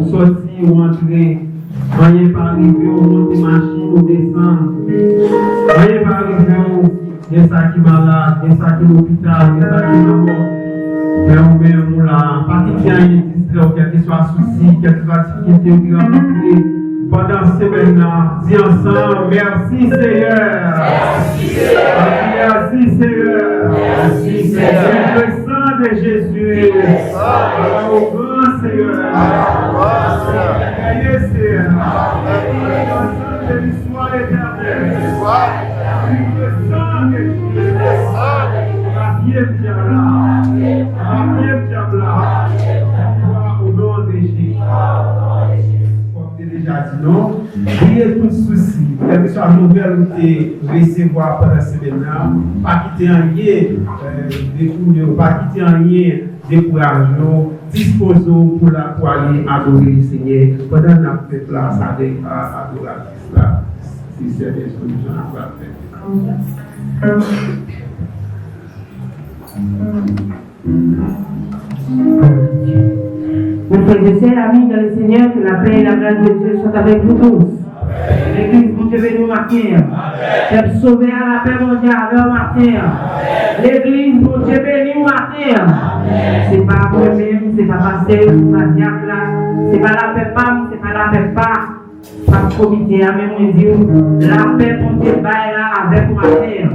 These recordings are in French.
sortir ou entrer. Rien pas arriver, on monte des machines, on descend. Rien pas arriver, il y a ça qui est malade, il y a ça qui est à l'hôpital, il y a ça qui est mort. Mais on met un mot là, pas qu'il y ait un distrait, quel que soit souci, quel que soit difficulté, on peut rencontrer. Pendant cette semaine-là, dis ensemble, merci Seigneur. Merci Seigneur. Merci Seigneur. Merci Seigneur. Le sang de Jésus. Au grand Seigneur. Ayez Seigneur. Le sang de l'histoire éternelle. Le sang de Jésus. La vie diabla. La vie diabla. Au nom de Jésus. Déjà dit non, il y a tout souci, quelle que soit la nouvelle de recevoir pendant cette semaine-là, pas quitter un lien découvrir, pas quitter un lien découragé, disposons pour aller adorer le Seigneur pendant la fête là, ça avec adoratrice là, si c'est des solutions à faire. Mes frères et sœurs, amis dans le Seigneur, que la paix et la grâce de Dieu soient avec vous tous. L'Église, vous devez nous matin. J'ai sauvé à la paix mondiale au matin. L'Église, vous devez nous matin. C'est pas vous-même, c'est pas pasteur, c'est pas diable là. C'est pas la paix femme, c'est pas la paix pas. Pas de comité, même on dit, la paix mondiale là avec vous matin.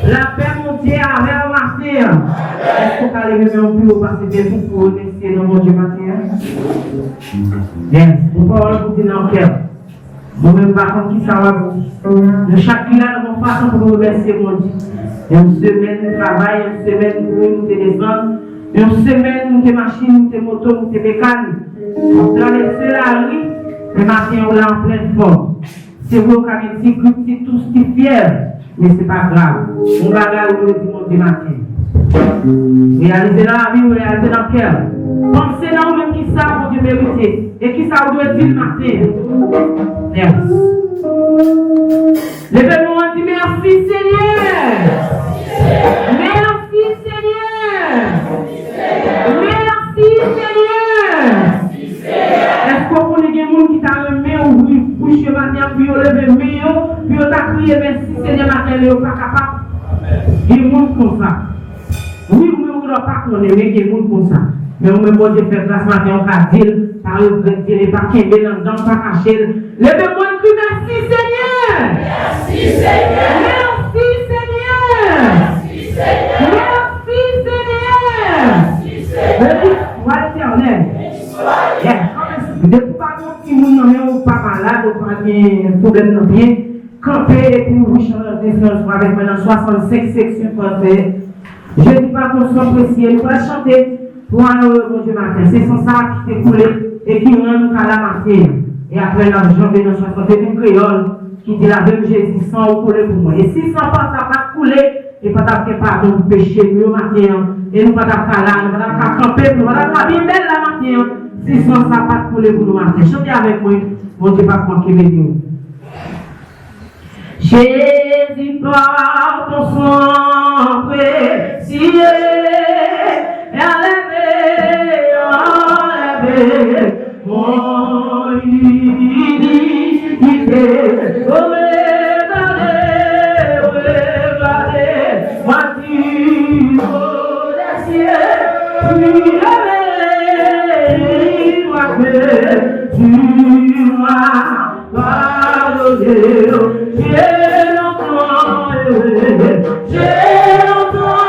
La paix mondiale avec vous matin. Est-ce qu'on peut aller même au bureau parce que c'est tout pour remercier nos Dieu matin? Bien, vous pouvez vous dire dans le cœur. Moi-même, par contre, qui ça va vous? De chacun de mon façon pour remercier mon Dieu. Une semaine de travail, une semaine pour nous descendre, une semaine de machine, de moto, de mécanique. On traverse la rue, le matin, on l'a en pleine forme. C'est vous qui avez dit que c'est tous qui fiers, mais ce n'est pas grave. On va regarder le dimanche matin. Réalisez dans la vie, réalisez dans le cœur. Pensez dans vous-même qui ça pour Dieu mériter et qui ça vous doit dire le matin. Merci. Levez-nous dit merci Seigneur. Merci Seigneur. Merci Seigneur. Est-ce qu'on connaît des gens qui t'a remis ou couché matin puis on levé mieux puis on t'a crié merci Seigneur matin et on pas capable. Il y a des gens comme ça. Oui, vous ne pouvez pas connaître mais il y a des gens comme ça. Mais on me pose faire grâce matin, on va dire, par le dire, par qui est dans pas caché. Levez-moi un cri, merci Seigneur. Merci Seigneur. Merci Seigneur. Merci Seigneur. Merci Seigneur. Merci Soit éternel. Depuis pas si vous n'avez pas malade, ou pas de problème de bien, campez pour vous chanter avec maintenant 65 sections pour faire. Je ne dis pas qu'on soit précis, nous allons chanter. Pour un bon Dieu matin, c'est son sac qui s'est coulé et qui rend nous à la matin. Et après, dans le janvier, dans chanson, une créole qui dit la même Jésus sans couler pour moi. Et si sans pas, ça va couler, et pas d'avoir pardon pour péché, nous matin, et nous pas d'avoir là, nous pas d'avoir camper, nous pas d'avoir bien belle la matin, si sans ça pas couler pour nous matin. Chantez avec moi, mon Dieu, pas manquer de nous. Jésus, par ton sang précieux, enlève mon iniquité. Regardez, moi tu des cieux, puis moi que tu m'as pardonné. J'ai entendu,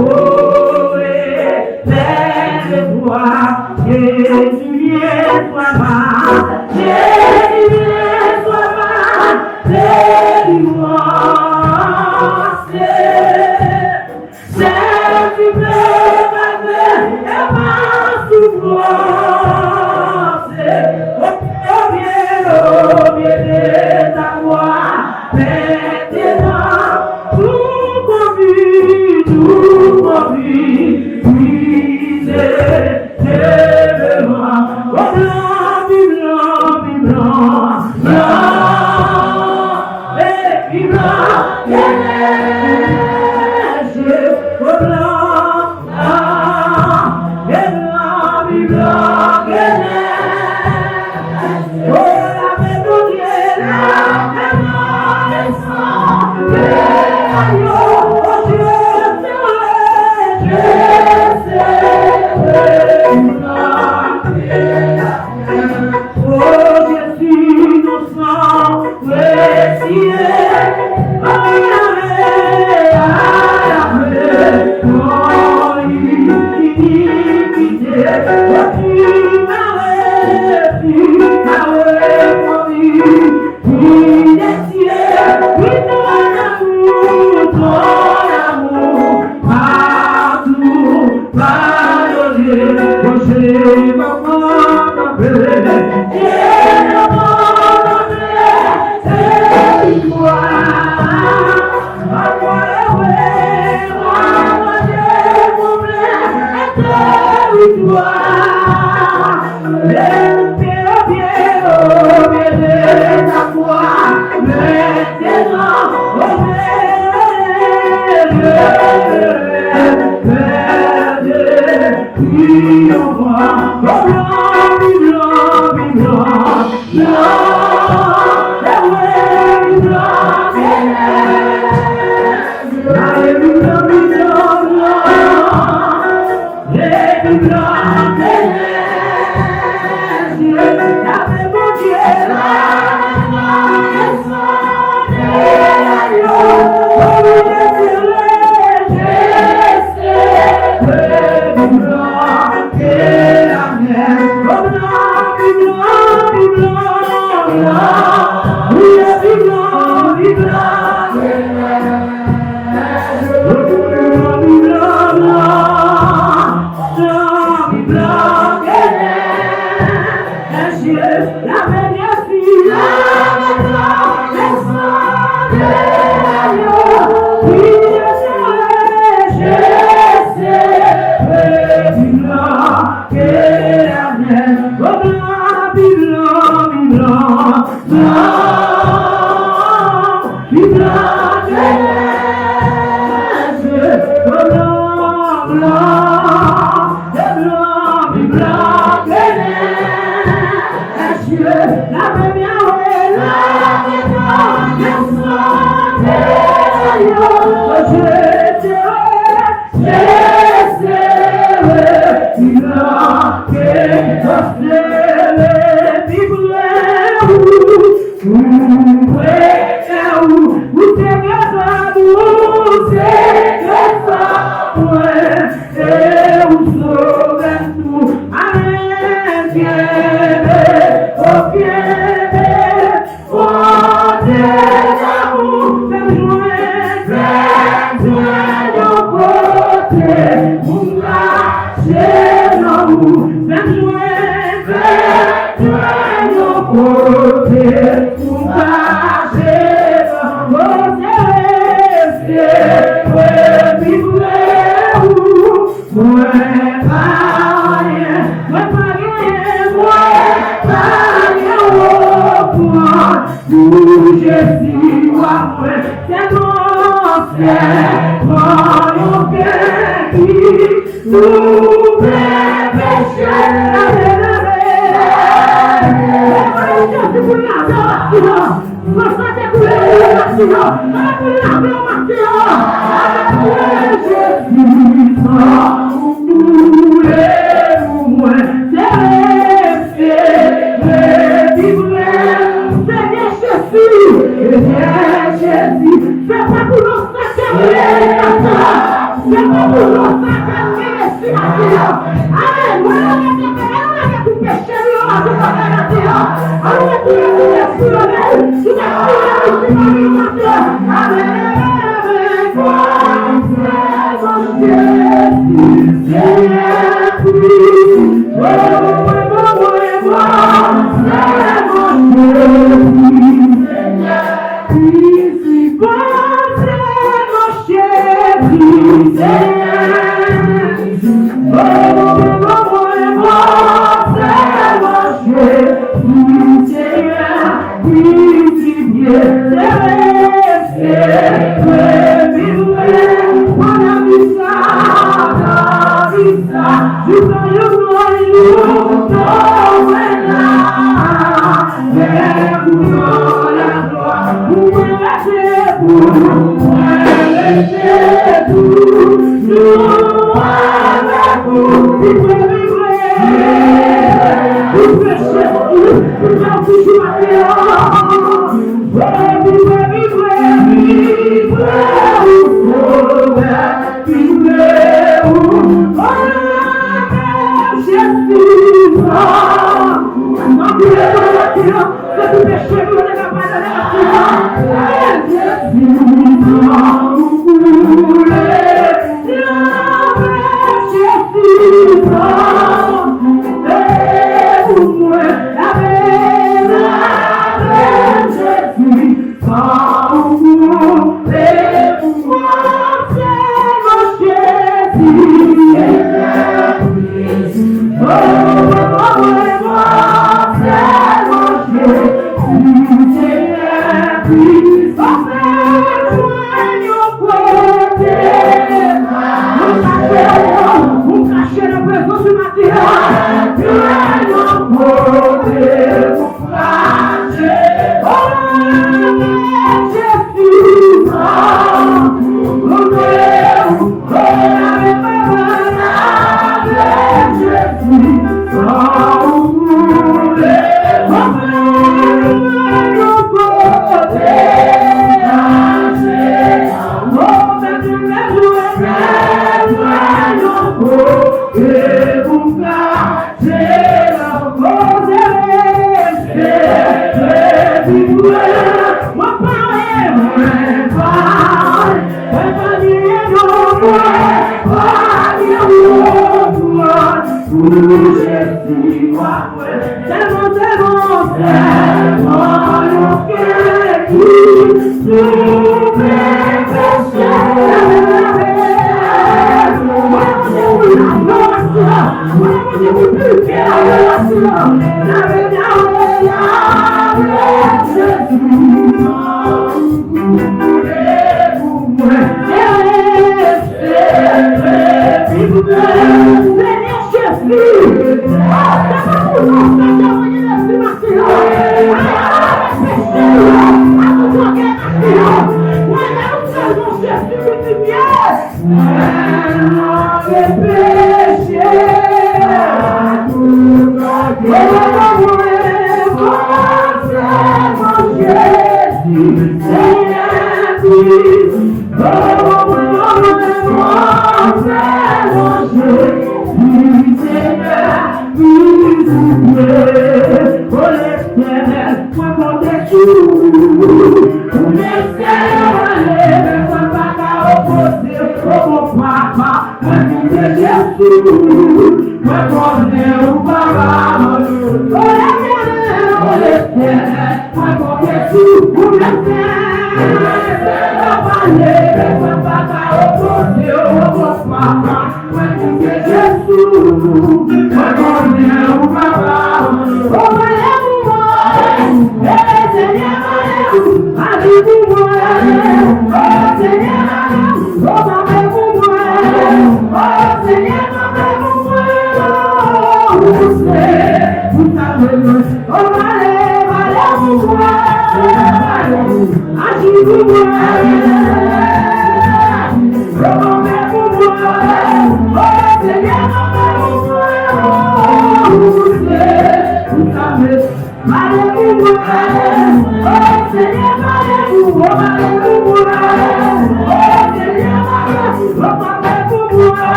Oh, lève-toi, que tu viens, sois pas, sois pas, délivre-moi, c'est tu peux m'aider et ma souffrance, au bien de ta voix, maintenant, tout mon vie, lève-moi, au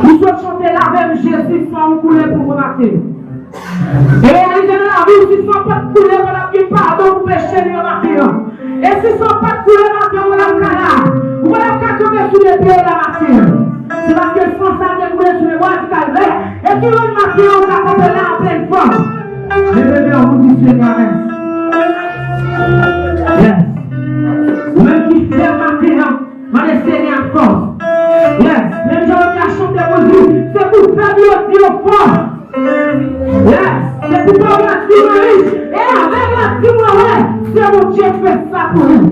Vous souhaitez chanter la même Jésus sans couler pour vous marquer. Et réaliser dans la vie, si ne sont pas couler pour la vie, pardon pour pécher les marquer. Et si ne sont pas couler marquer, vous la calme. Vous la calme sur les pieds de la marquer. C'est parce que le sang s'est découlé sur les voies du calvaire. Et qui veut marquer, on va compter là en pleine forme. Je vais bien vous dire Seigneur. Yes. Même qui fait marquer, va les Seigneur en force. Yes. Même gens qui a chanté aujourd'hui, c'est pour faire du fort. Yes. C'est pour faire la riche. Et avec la timorée, c'est mon Dieu qui fait ça pour nous.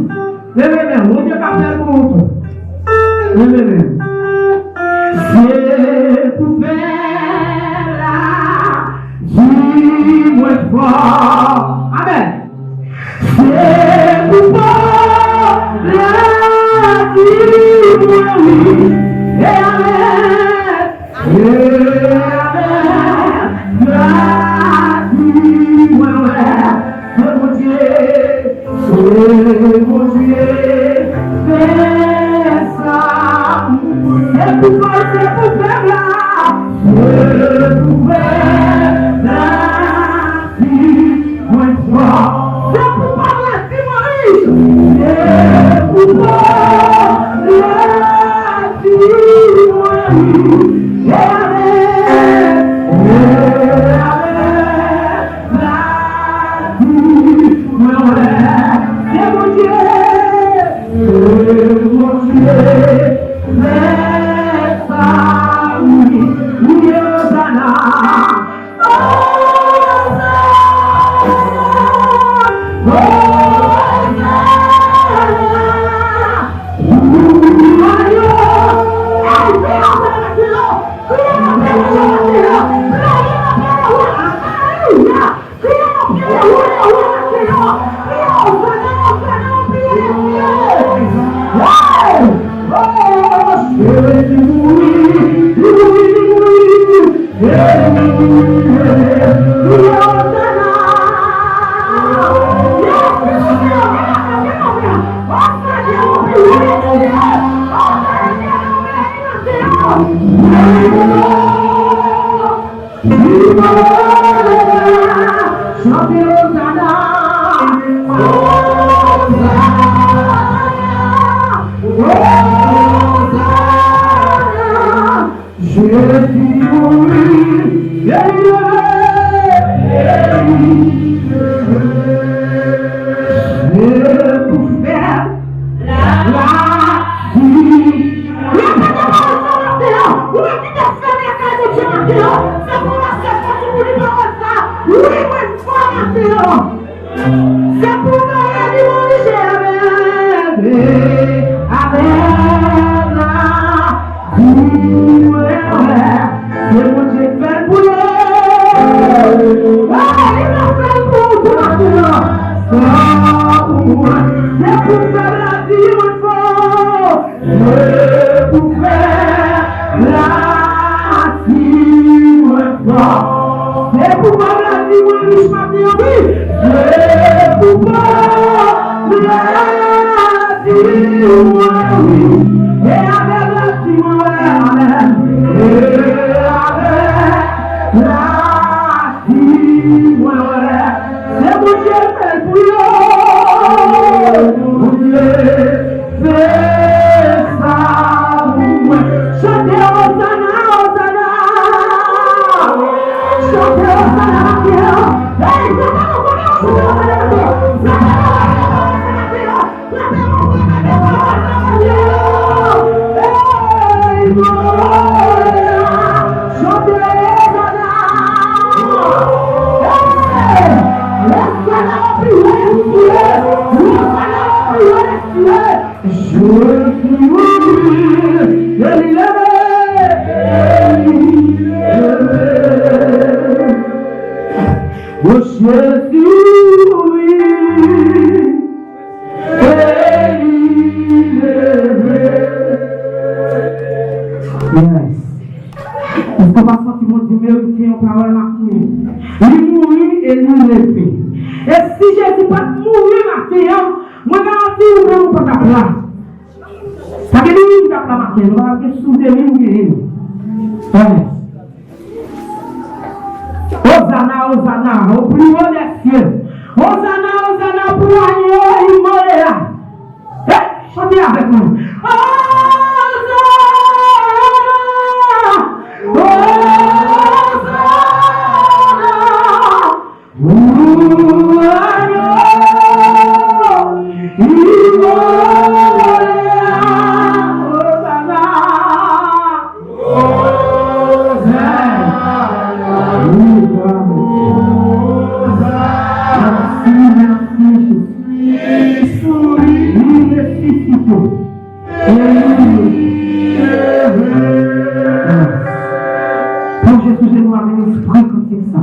Levez-le, mon Dieu qui a fait pour nous. Levez-le. C'est pour faire la dis-moi fort. Amen. C'est pour faire la dis-moi oui. Et amen. Et amen. La dis-moi ouais. C'est mon Dieu. C'est mon Dieu. Fais ça. C'est pour faire là. C'est pour faire la dis-moi fort. C'est pour parler si Marie. C'est pour parler si Marie. Et amen. La dis-moi c'est mon Dieu. C'est mon Dieu. C'est ça. Oui, Hosanna. Hosanna, Hosanna, au plus haut des cieux. Hosanna, Hosanna pour l'agneau immolé là. Chantez avec nous. Hosanna, Hosanna, pour l'agneau immolé là. Hosanna, Pour Jésus, je nous amène l'esprit comme c'est ça.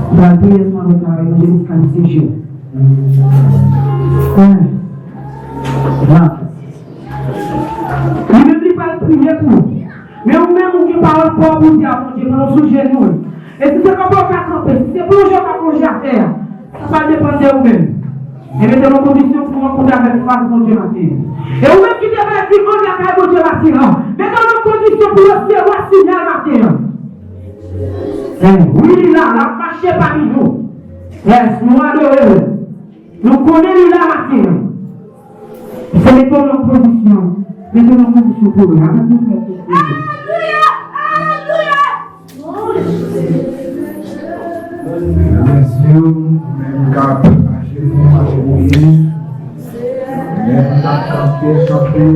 Pour la prière avec Jésus comme c'est Dieu. Il ne dit pas de prier pour nous. Mais vous même qui parle pour vous dire à mon Dieu, nous sous genoux. Et si c'est comme pour faire camper, si c'est pour nous faire plonger à terre, ça va dépendre de vous-même. Et mettez nos conditions pour rencontrer avec face mon Dieu matin. Et vous-même qui devez dire qu'on a fait mon Dieu matin, mettez nos conditions pour recevoir signal matin. Oui, là, la marché parmi nous. Yes, nous adorons. Nous connaissons là matin. C'est mettons nos conditions. Mettons nos conditions pour eux. Alléluia! Les yeux, même cap, même chanter,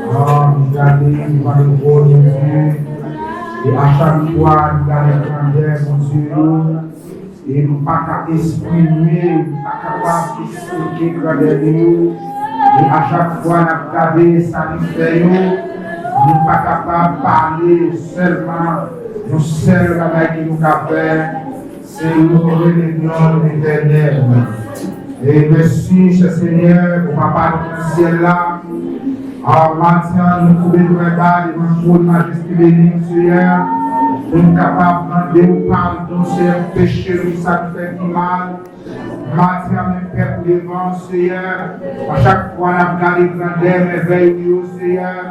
regarder, il va le voir, Dieu, et à chaque fois, il a les grandeurs, mon Dieu, et nous pas qu'à exprimer, pas capable d'expliquer grandeur de nous, et à chaque fois, nous regarder ça nous fait, nous pas capable de parler seulement, nous seuls qui nous fait. C'est l'honorer le nom de l'Éternel. Et merci, cher Seigneur, pour papa du ciel là. En matin, nous pouvons nous regarder devant votre majesté bénie, Seigneur. Nous sommes capables de demander pardon, Seigneur, péché, nous ça nous fait mal. Matin, même Père, pour devant, Seigneur. À chaque fois, nous regardons grandeur, merveille, Seigneur.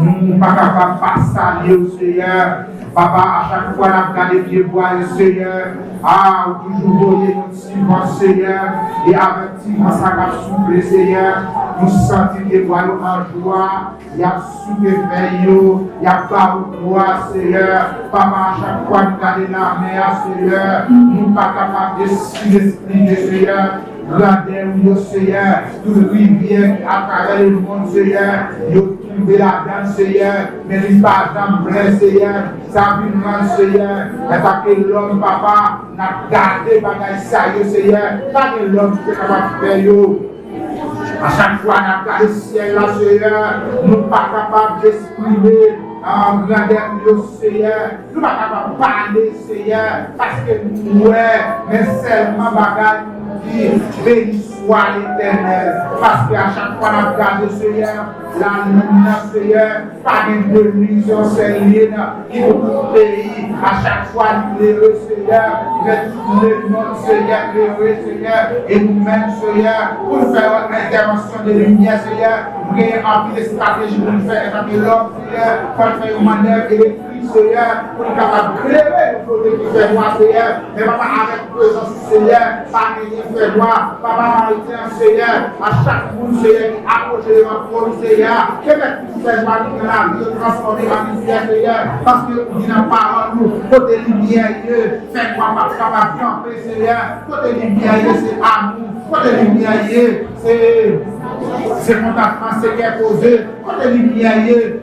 Nous ne sommes pas capables de passer au Seigneur. Papa, à chaque fois, nous regardons pieds bois, Seigneur. Ah, toujours voyez notre silence, Seigneur. Et avec silence, ça va souffler, Seigneur. Nous sentons des voix en joie. Il y a soufflé, il y a pas de voix, Seigneur. Papa, à chaque fois, nous regardons la mer, Seigneur. Nous ne sommes pas capables d'expliquer, Seigneur. Regardez-nous, Seigneur, toute rivière qui a travers le monde, Seigneur, nous trouvé la danse, Seigneur, mais il n'y a pas d'emblée, Seigneur, ça vient, Seigneur, et pas que l'homme, papa, n'a gardé bagaille ça, Seigneur, pas que l'homme qui est capable de faire, à chaque fois, n'a gardé le ciel, là, Seigneur, nous ne sommes pas capables d'exprimer. En grandeur, Seigneur, nous ne sommes pas capables de parler, Seigneur, parce que nous, mais seulement bagaille. Béni soit l'Éternel, parce qu'à chaque fois qu'on regarde, Seigneur, la lune, Seigneur, pas de vision, Seigneur, qui nous pays, à chaque fois, nous l'heureux, Seigneur, nous le nom, Seigneur, l'heureux, Seigneur, et nous-mêmes, Seigneur, pour faire une intervention de lumière, Seigneur, nous avons envie de stratégie pour nous faire établir l'homme, Seigneur, pour faire une manœuvre électrique, Seigneur, pour nous capables de créer le côté qui fait moi, Seigneur, mais pas avec présence, Seigneur, pas de fait moi, papa maritien, Seigneur, à chaque monde, Seigneur, qui approche de votre Seigneur, que tu fais moi dans la vie, transformer ma lumière, Seieur, parce que vous dites la parole, nous, côté lumière, fais moi capable de camper, Seigneur, côté lumière, c'est amour, côté lumière, c'est contentement, c'est qui est posé, côté lumière,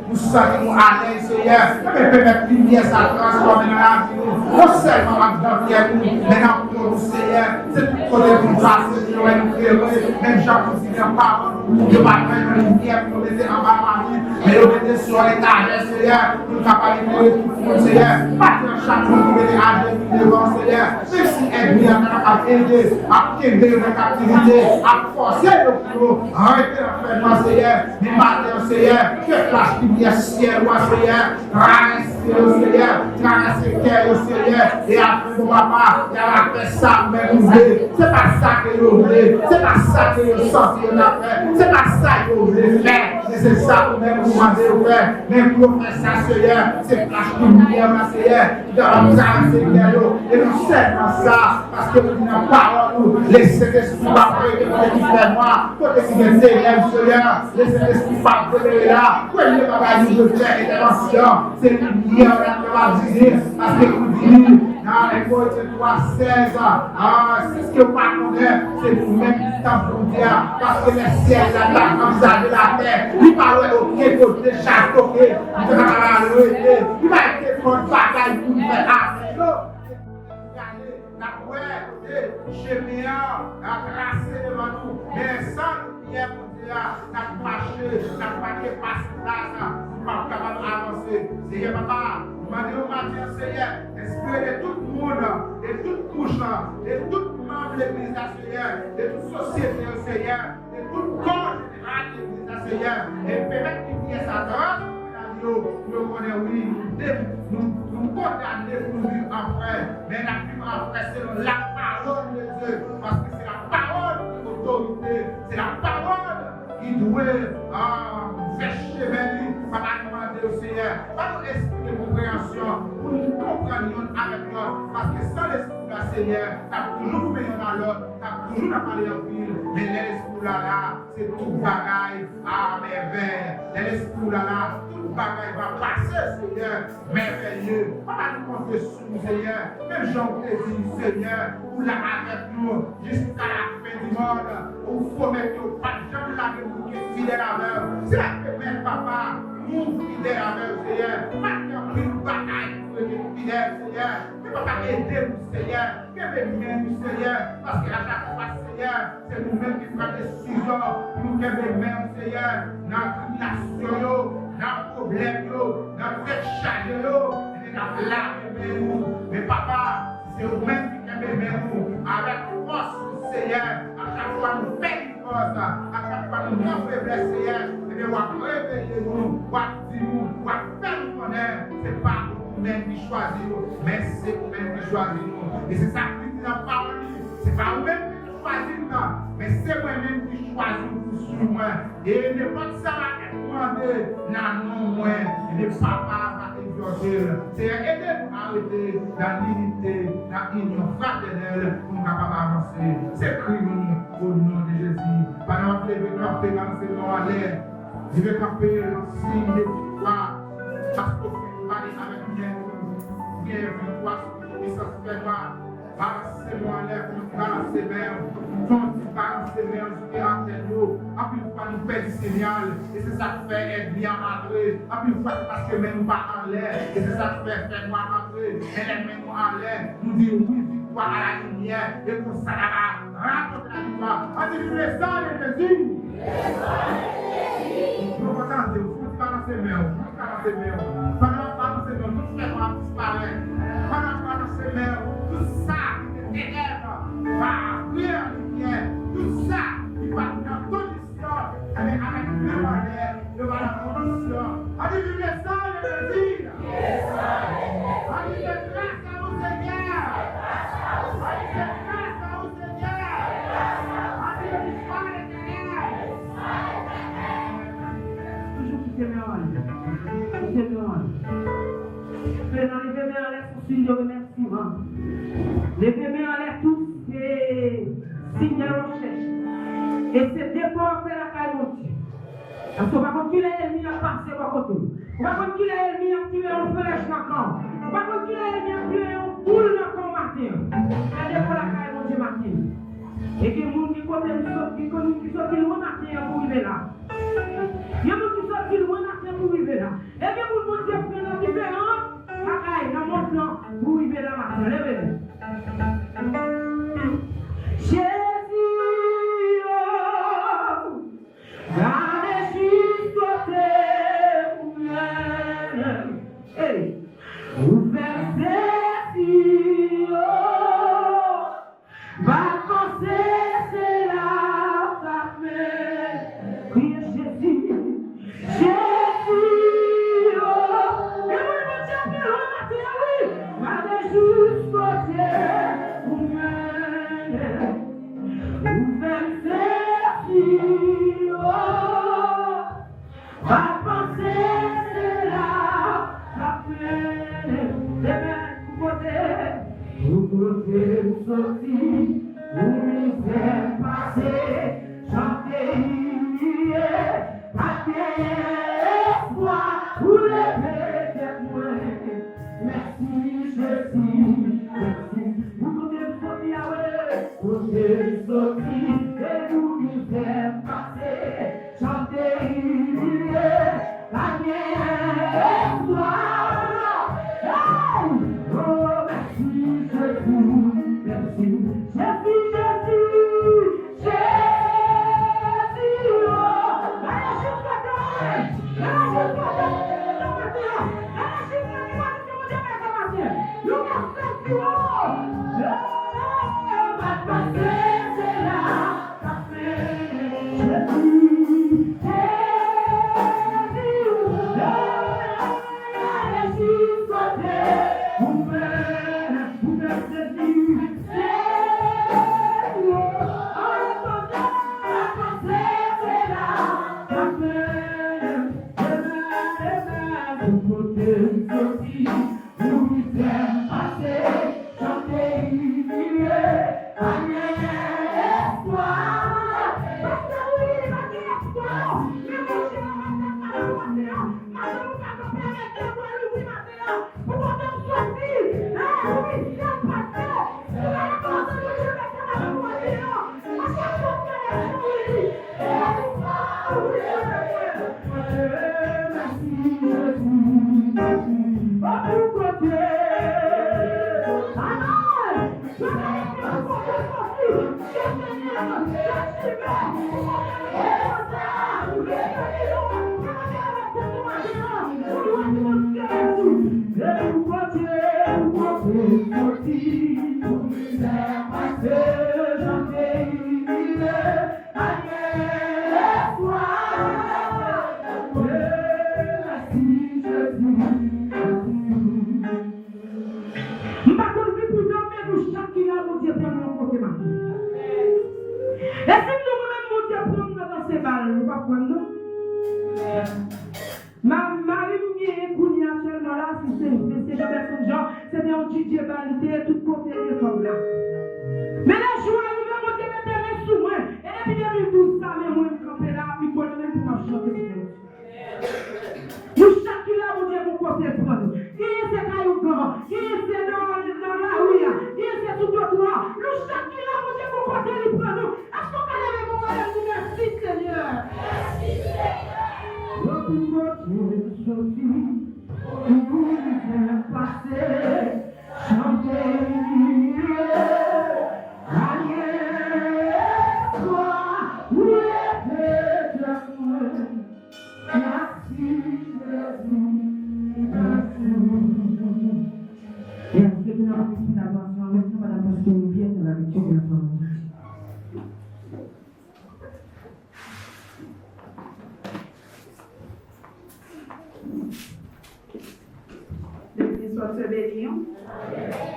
nous sentons à l'aise, Seigneur, mais permettre la lumière, ça transforme dans la vie, non seulement dans la vie, mais dans le Seigneur, c'est tout côté nous passer, nous même Jean qui dit la parole, nous ne pas faire une lumière pour nous mettre en bas de la vie, mais nous mettre sur l'étagère, Seigneur, pour nous capables de tout le monde, Seieur, pas que chaque monde qui met à genoux devant, Seigneur, même si elle vient à aider, à aider notre activité, à forcer le flot, arrêter l'enfermement, Seigneur, mais matin, Seigneur, que place lumière ciel, Seigneur, caressé au Seigneur, caressé le cœur au Seigneur, et après mon papa, il a fait ça, mais vous voulez, c'est pas ça que vous voulez, c'est pas ça que vous sentez, c'est pas ça que vous voulez faire, et c'est ça que même vous demandez de faire, même pour faire ça, Seigneur, c'est flash pour nous, Seigneur, qui doit traverser le cœur, et nous seulement ça, parce que nous n'avons pas parole, laissez l'esprit parler, qui fait moi, côté qui est Seigneur, laissez l'esprit parler là, prenez le bagage de faire intervention, c'est lui qui va dire, parce que vous dites, dans Hébreux 3:16, c'est ce que vous connaissez, c'est vous-même qui t'en pour dire, parce que les ciels, la terre, comme ça, de la terre, il parle au pied, côté, chaque côté, il va être pour une bataille pour faire affaire. Chemin a tracé devant nous, mais sans prière pour Dieu, n'a marché, n'a pas dépassé là, pas capable d'avancer. Seigneur papa, demandez au matin, Seigneur, espérez tout le monde, et toute couche, et tout membre de l'église, Seigneur, de toute société, Seigneur, de tout corps général de l'église, Seigneur, et permettre qu'il y ait sa droite. Nous connaissons, oui, nous condamnons pour vivre en frère, mais la vie en frère, c'est la parole de Dieu, parce que c'est la parole de l'autorité, c'est la parole qui doit faire chemin, papa demander au Seigneur, pas nous expliquer compréhension, pour nous comprenions avec l'autre, parce que sans l'esprit du Seigneur, tu as toujours fait dans l'autre, tu as toujours parlé en ville, mais l'esprit là, c'est tout bagaille à merveille, l'esprit là, tout bagaille va passer, Seigneur, merveilleux. Papa nous compter sur nous, Seigneur, même Jean te dit, Seigneur, pour la avec nous jusqu'à la fin du monde, où il faut mettre pas de gens là qui sont fidèles à l'heure. C'est la première papa, nous fidèles à l'heure, Seigneur. Maintenant, une bataille pour être fidèles, Seigneur. Mais papa, aidez-nous, Seigneur. Aidez-nous, Seigneur, parce qu'à chaque fois, Seigneur, c'est nous-mêmes qui prenons des décisions pour nous aider, Seigneur, dans la tribulation, dans le problème, dans le fait chargé, et dans la mais papa, c'est vous-même qui aimez nous, avec force, Seigneur, à chaque fois nous faisons force, à chaque fois nous nous faiblesse, Seigneur, et bien, vous réveillez nous, vous dire nous, vous faire nous connaître, c'est pas vous-même qui choisissez, mais c'est vous-même qui choisissez nous. Et c'est ça qui dit la parole, c'est pas vous-même qui choisissez, mais c'est moi-même qui choisis pour moi. Et n'importe ça va être demandé, non, moi, et le papa va exhorter. C'est aider-nous à arrêter dans l'unité, dans l'union fraternelle pour nous capables d'avancer. C'est crions au nom de Jésus. Pendant que je vais camper dans ce nom à l'air, je vais camper en signe de victoire. Parce que vous parlez avec bien victoire sur la puissance de moi. Balancez-moi en l'air, balancez-moi. Balancez-moi sur l'antenne. Après, vous pas nous faire du signal. Et c'est ça qui fait être bien entré. Après, vous pas parce que même pas en l'air. Et c'est ça qui fait faire moi entrer. Et les mêmes en l'air. Nous dire oui, victoire à la lumière. Et pour ça, là-bas, raconte la victoire. On dit le sang de Jésus. Vous entendez, vous balancez mes mains. Vous balancez mes mains. Pendant balancer mes mains, tout fait moi disparaître. Pendant balancer mes mains, tout ça qui est ténèbres va abrir la lumière. Tout ça qui va dans condition avec le malheur, le va la condition. Allez, le sang de Jésus. Allez, grâce à vous, Seigneur. Allez, grâce à vous, Seigneur. Allez, l'histoire des ténèbres. Toujours qui t'aime en l'air. Qui t'aime en l'air. Dans les mains en l'air, c'est signe de remerciement. Les mains en l'air, tous, c'est signe de recherche. Et c'est départ faire la caille montée. Parce qu'on va continuer l'ennemi à passer par côté. On va continuer l'ennemi à tuer un flèche dans le camp. On va continuer l'ennemi à tuer un boule dans le camp matin. C'est départ la caille montée matin. Et que les gens qui sortent loin matin pour arriver là. Il y a des gens qui sortent loin matin pour arriver là. Et que les gens qui sont différents, la caille, la montre pour arriver là matin. Levez-vous. Oui. Pour côté sorti, où misère passée, chanter, espoir pour les témoins. Merci Jésus, merci. Vous comptez sortir, vous comptez sortir, et vous misère passée, chanter, la mienne espoir. Oh, merci Jésus, merci. Jésus, Jésus, Jésus.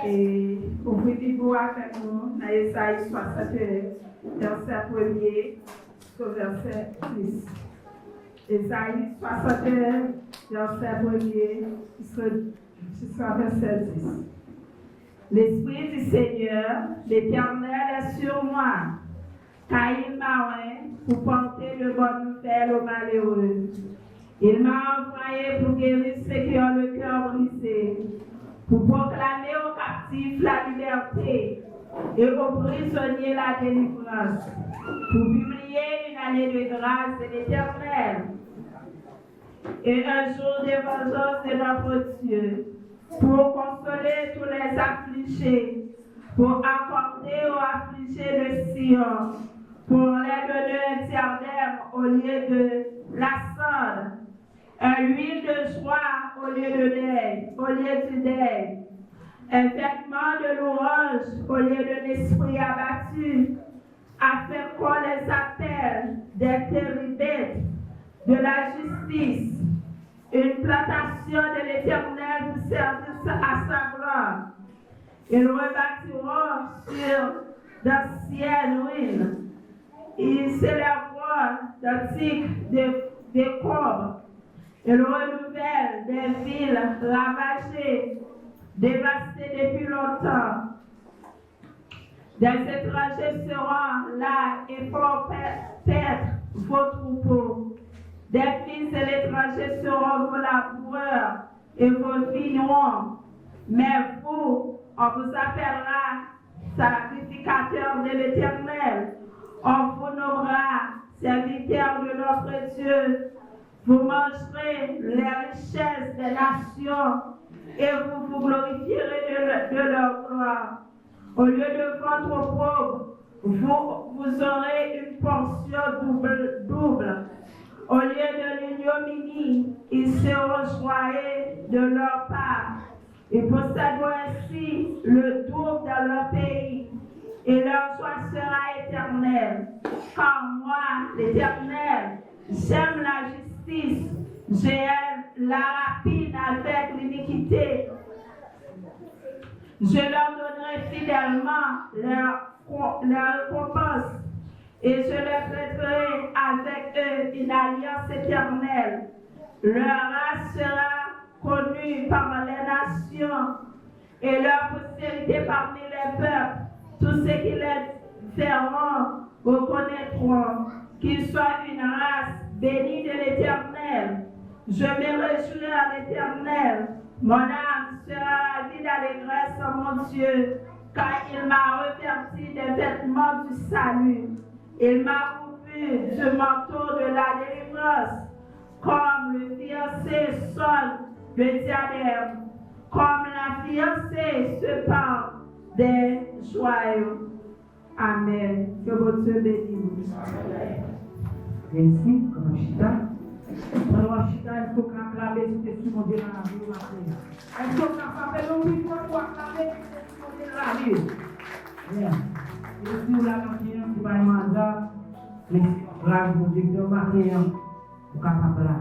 Et ouvrez-vous avec nous dans Ésaïe 61, verset 1er au verset 10. Ésaïe 61, verset 1er jusqu'au verset 10. L'Esprit du Seigneur, l'Éternel est sur moi, car il m'a oint pour porter de bonnes nouvelles aux malheureux. Il m'a envoyé pour guérir ceux qui ont le cœur brisé, pour proclamer aux captifs la liberté et aux prisonniers la délivrance, pour publier une année de grâce de l'Éternel et un jour de vengeance de notre Dieu, pour consoler tous les affligés, pour accorder aux affligés de Sion, pour les donner un diadème au lieu de la cendre, un huile de joie au lieu de deuil, au lieu du deuil, un vêtement de louange au lieu d'un esprit abattu, afin qu'on les appelle des térébintes de la justice, une plantation de l'Éternel pour service à sa gloire. Ils rebâtiront sur d'anciennes ruines. Ils s'élèveront d'antiques décombres. Ils renouvellent des villes ravagées, dévastées depuis longtemps. Des étrangers seront là et feront paître vos troupeaux. Des fils de l'étranger seront vos laboureurs et vos vignerons. Mais vous, on vous appellera sacrificateurs de l'Éternel. On vous nommera serviteurs de notre Dieu. Vous mangerez les richesses des nations et vous vous glorifierez de leur gloire. Au lieu de votre pauvre, vous aurez une portion double. Au lieu de l'ignominie, ils seront joyeux de leur part. Ils posséderont ainsi le double dans leur pays, et leur joie sera éternelle. Car moi, l'Éternel, j'aime la justice, j'aime la rapine avec l'iniquité. Je leur donnerai fidèlement leur récompense et je leur ferai avec eux une alliance éternelle. Leur race sera connue par les nations et leur postérité parmi les peuples. Tous ceux qui les verront reconnaîtront qu'ils soient une race bénie de l'Éternel. Je me réjouirai à l'Éternel. Mon âme sera ravie d'allégresse en mon Dieu, car il m'a revêtu des vêtements du salut. Il m'a couvert du manteau de la délivrance, comme le fiancé sonne le diadème, comme la fiancée se pend des joyaux. Amen. Que votre Dieu bénisse. Ainsi, comme Chita, alors Chita, il faut acclamer sur mon Dieu dans la vie. Il faut acclamer le pour acclamer sur mon Dieu dans la vie. Bien. Et si la matin, c'est pas un mandat, mais la vie de matin, pour capable là.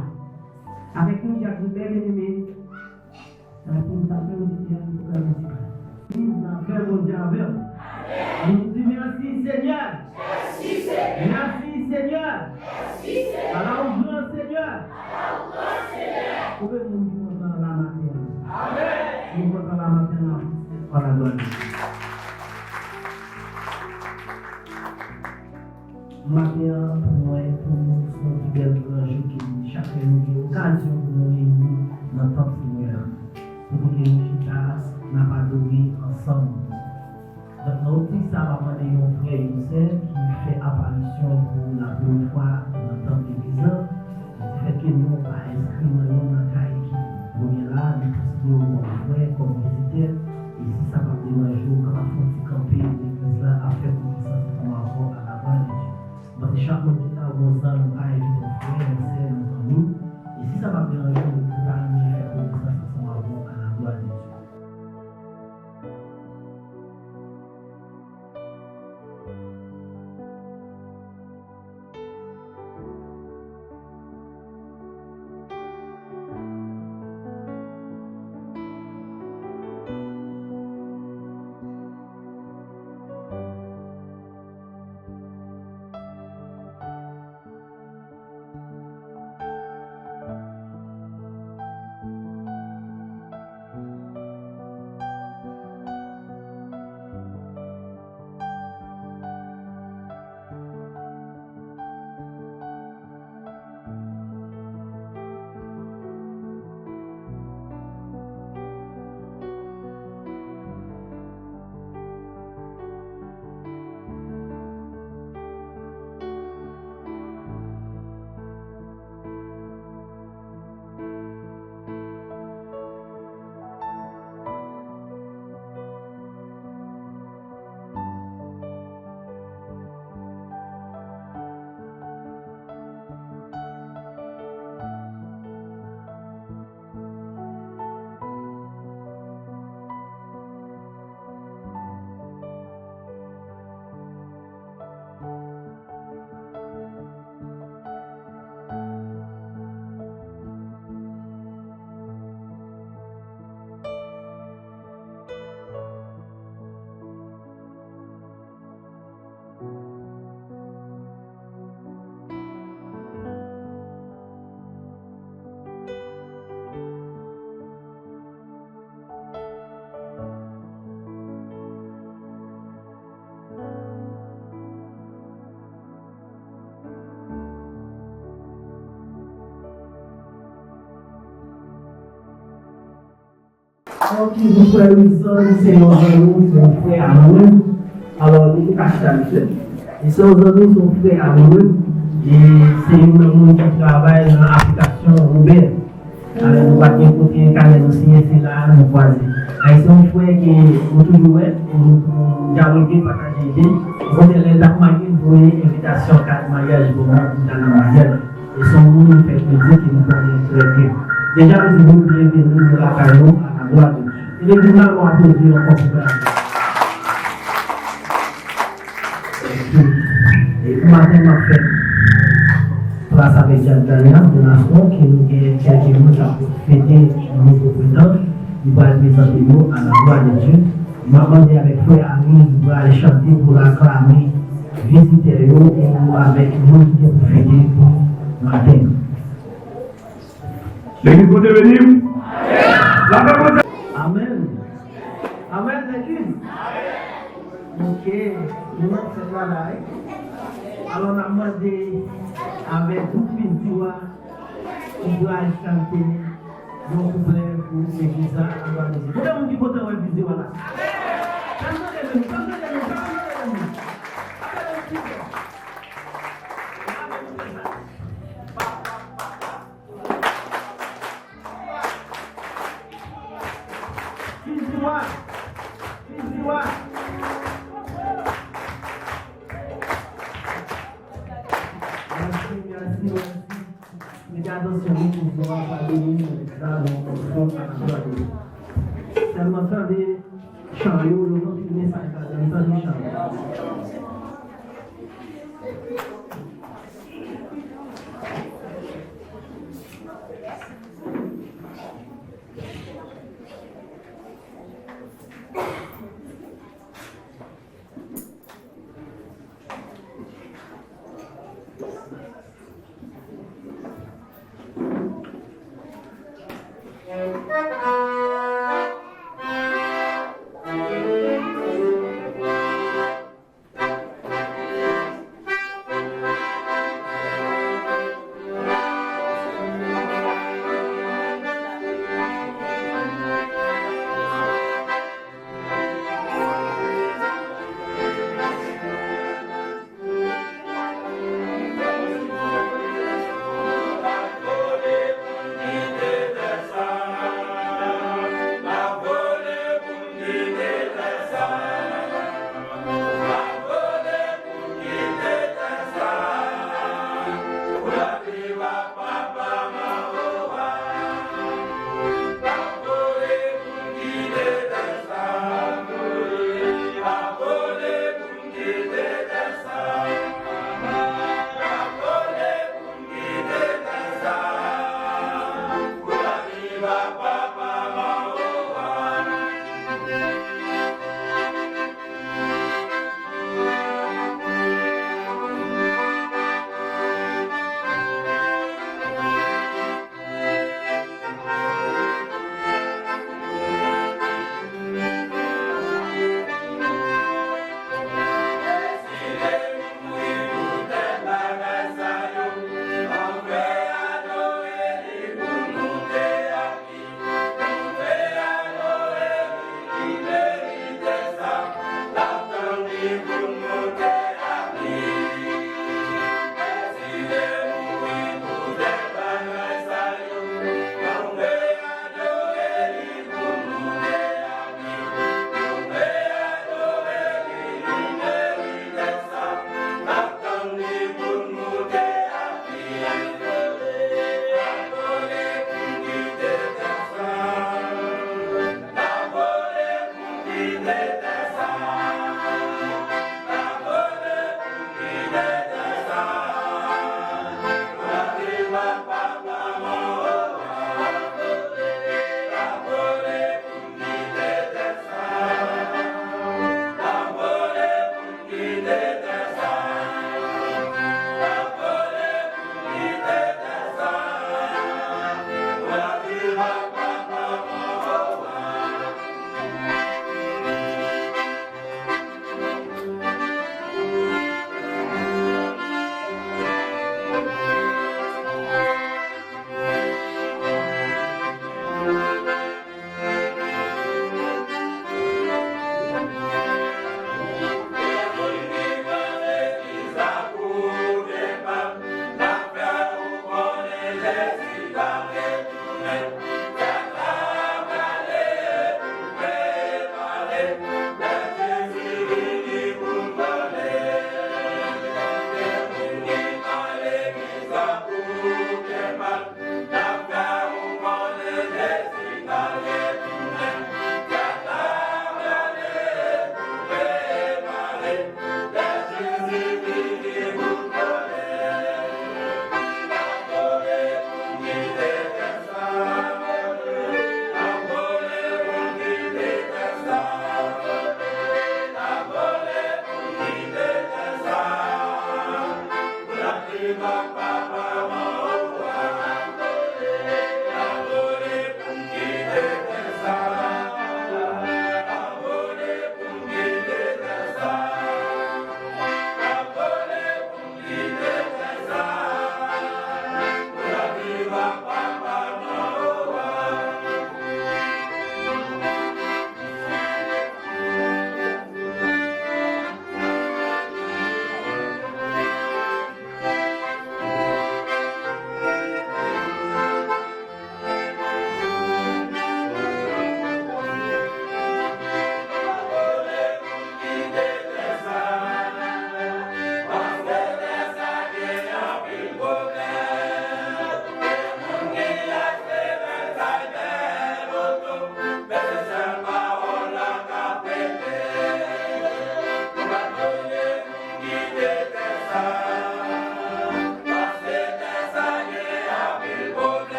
Avec nous, Jacques Hubert, bien-aimé, pour nous taper au Dieu pour la musique. Nous avons fait mon Dieu avec. Nous disons merci Seigneur. Merci Seigneur. Merci Seigneur. Merci Seigneur. Alors grand Seigneur. Pouvez-vous nous dire dans la matin? Amen. Nous dans la matin par la gloire. Matin pour moi et pour nous, c'est un bel grand jour qui chacun nous a l'occasion de nous réunir dans le temps Seigneur. Pour que nous n'a pas dormi ensemble. Donc, ça va demander mon frère Youssef qui fait apparition pour la première fois dans le temps de l'église. C'est fait que nous, on va inscrire dans le cas qui nous est là, nous considérons mon frère comme visiteur. Et si ça va demander un jour, quand on va camper l'église là, à faire connaissance de ton rapport à la gloire de Dieu. Donc, chaque fois qui est à bon sens, nous va inviter mon frère, nos sœurs, nos amis. Et si ça va demander un jour, nous allons faire connaissance de son rapport à la gloire de Dieu. Donc, vous frère Wilson, c'est nos amis, son frère amoureux. Alors, nous cachons la mission. Et ses amis, son frère amoureux. Et c'est un monde qui travaille dans l'application Uber. Alors, nous allons écouter quand nous signons, c'est là, nous croisons. Et c'est un frère qui est toujours dialoguer, partager idées. Vous avez les accompagner pour une invitation à mariage pour nous dans le mariage. Et son monde fait plaisir qui nous connaît très bien. Déjà, nous sommes bienvenus dans la carrière à la gloire de Dieu. Et les gens vont applaudir encore pour et pour matin, ma fête, place avec Jean Daniel de Nation, qui nous a quelques minutes pour fêter notre président. Il va présenter nous à la gloire de Dieu. Maman est avec frère Ami, il va aller chanter pour l'acclamer, visiter nous et avec nous pour fêter pour matin. L'église peut venir. Amen. Amen, l'église. Ok, nous allons faire là. Alors, on a demandé avec tout le monde, on doit chanter. Donc, vous voulez pour l'église à la musique. Vous avez dit que vous avez une vidéo là.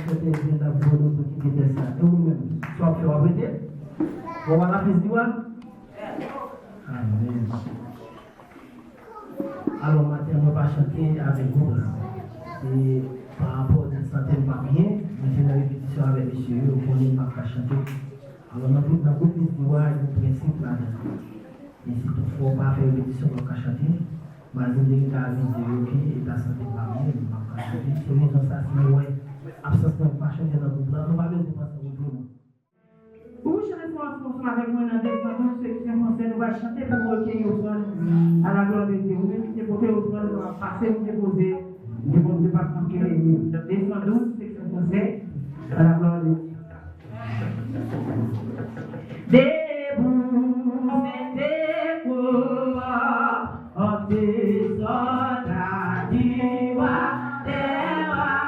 souhaiter bien d'avoir notre qui était ça. Et vous-même, soit fait arrêter. On va la festival. Amen. Alors, maintenant, on va chanter avec vous. Et par rapport à la santé de Paris, nous faisons la répétition avec monsieur, on connaît pas qu'à chanter. Alors, dans le festival, il y a un principe là-dedans. Et si toutefois on ne pas faire répétition, on va chanter. Mais je dis que la vie et la santé de Paris, on va chanter. C'est une raison ça, c'est ouais. Absence de pas chanter dans le groupe, on va bien dépenser au groupe. Vous chantez ensemble avec moi dans des moments, ceux qui sont français, nous allons chanter pour recueillir au trône à la gloire de Dieu. Vous mettez pour au trône, nous allons passer, vous déposer. Je ne vais pas manquer les livres. Descends 12, section conseil, à la gloire de Dieu. Debout, mettez quoi, en descendant du roi des rois.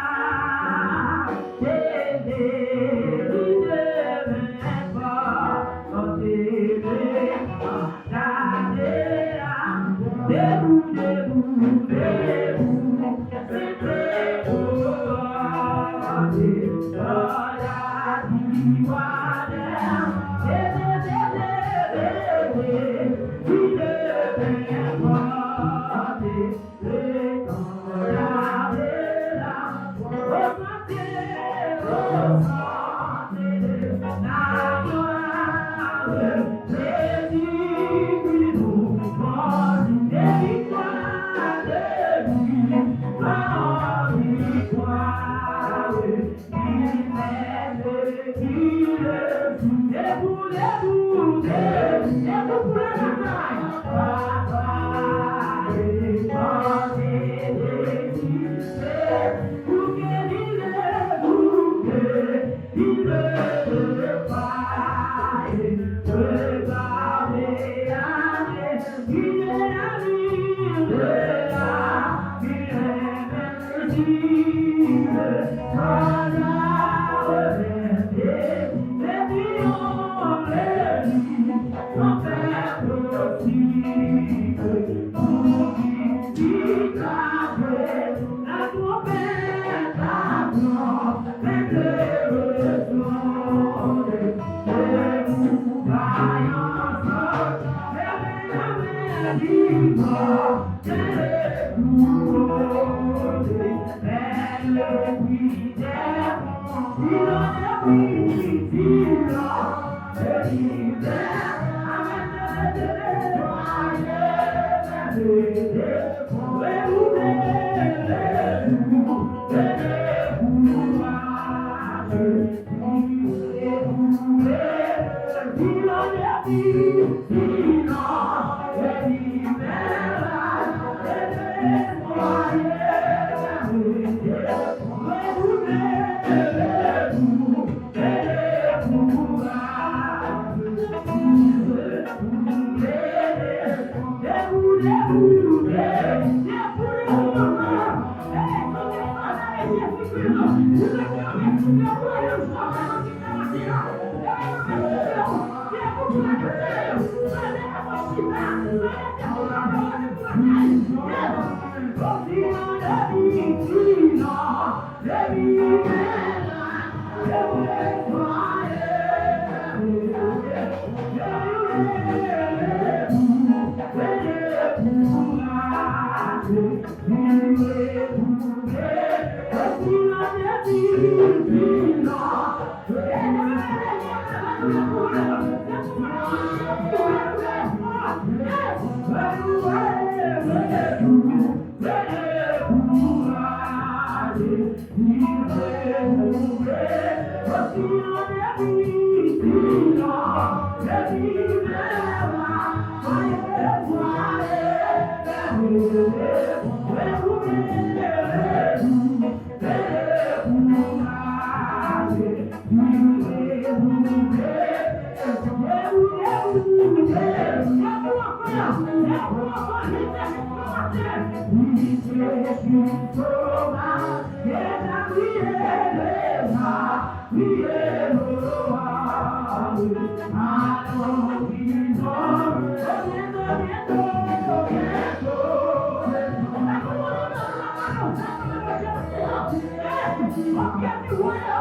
Get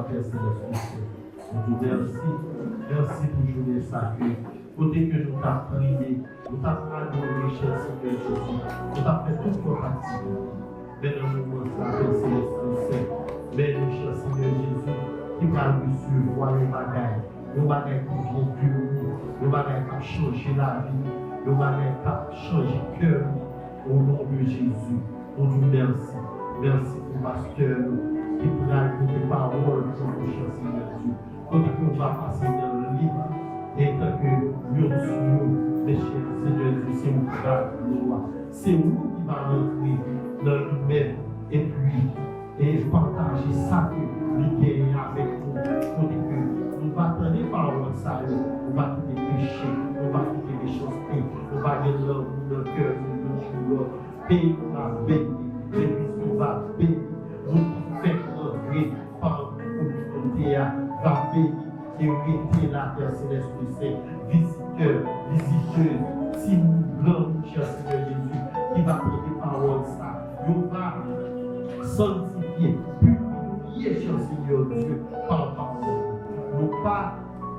Père Céleste. On dit merci. Merci pour journée sacrée. Côté que nous t'avons prié, nous t'avons adoré, cher Seigneur Jésus. Nous t'avons fait toute notre activité. Mais dans le moment, ça Père Céleste, mais nous, cher Seigneur Jésus, qui va nous recevoir les bagailles. Nos bagailles qui viennent du monde, nos bagailles qui ont changé la vie, nos bagailles qui ont changé le cœur. Au nom de Jésus, on dit merci. Merci pour le pasteur qui prend des paroles pour nous, cher Seigneur Dieu. Quand on va passer dans le livre, et tant que nous sommes, mes chers Seigneur Dieu, c'est nous qui va c'est nous qui va rentrer dans nous-mêmes et puis partager ça que nous gagnons avec nous. Quand nous va attendre les paroles, ça, on va tout les péchés, on va tout les méchancetés, on va gagner l'homme, notre cœur, notre pays va bénir, l'église va bénir, nous faisons rentrer par le communauté va bénir et rester la Terre Céleste de ses visiteurs, visiteuses, si nous blancs, cher Seigneur Jésus, qui va prendre les paroles, ça, nous va sanctifier, purifier, cher Seigneur Dieu, par la parole. Nous pas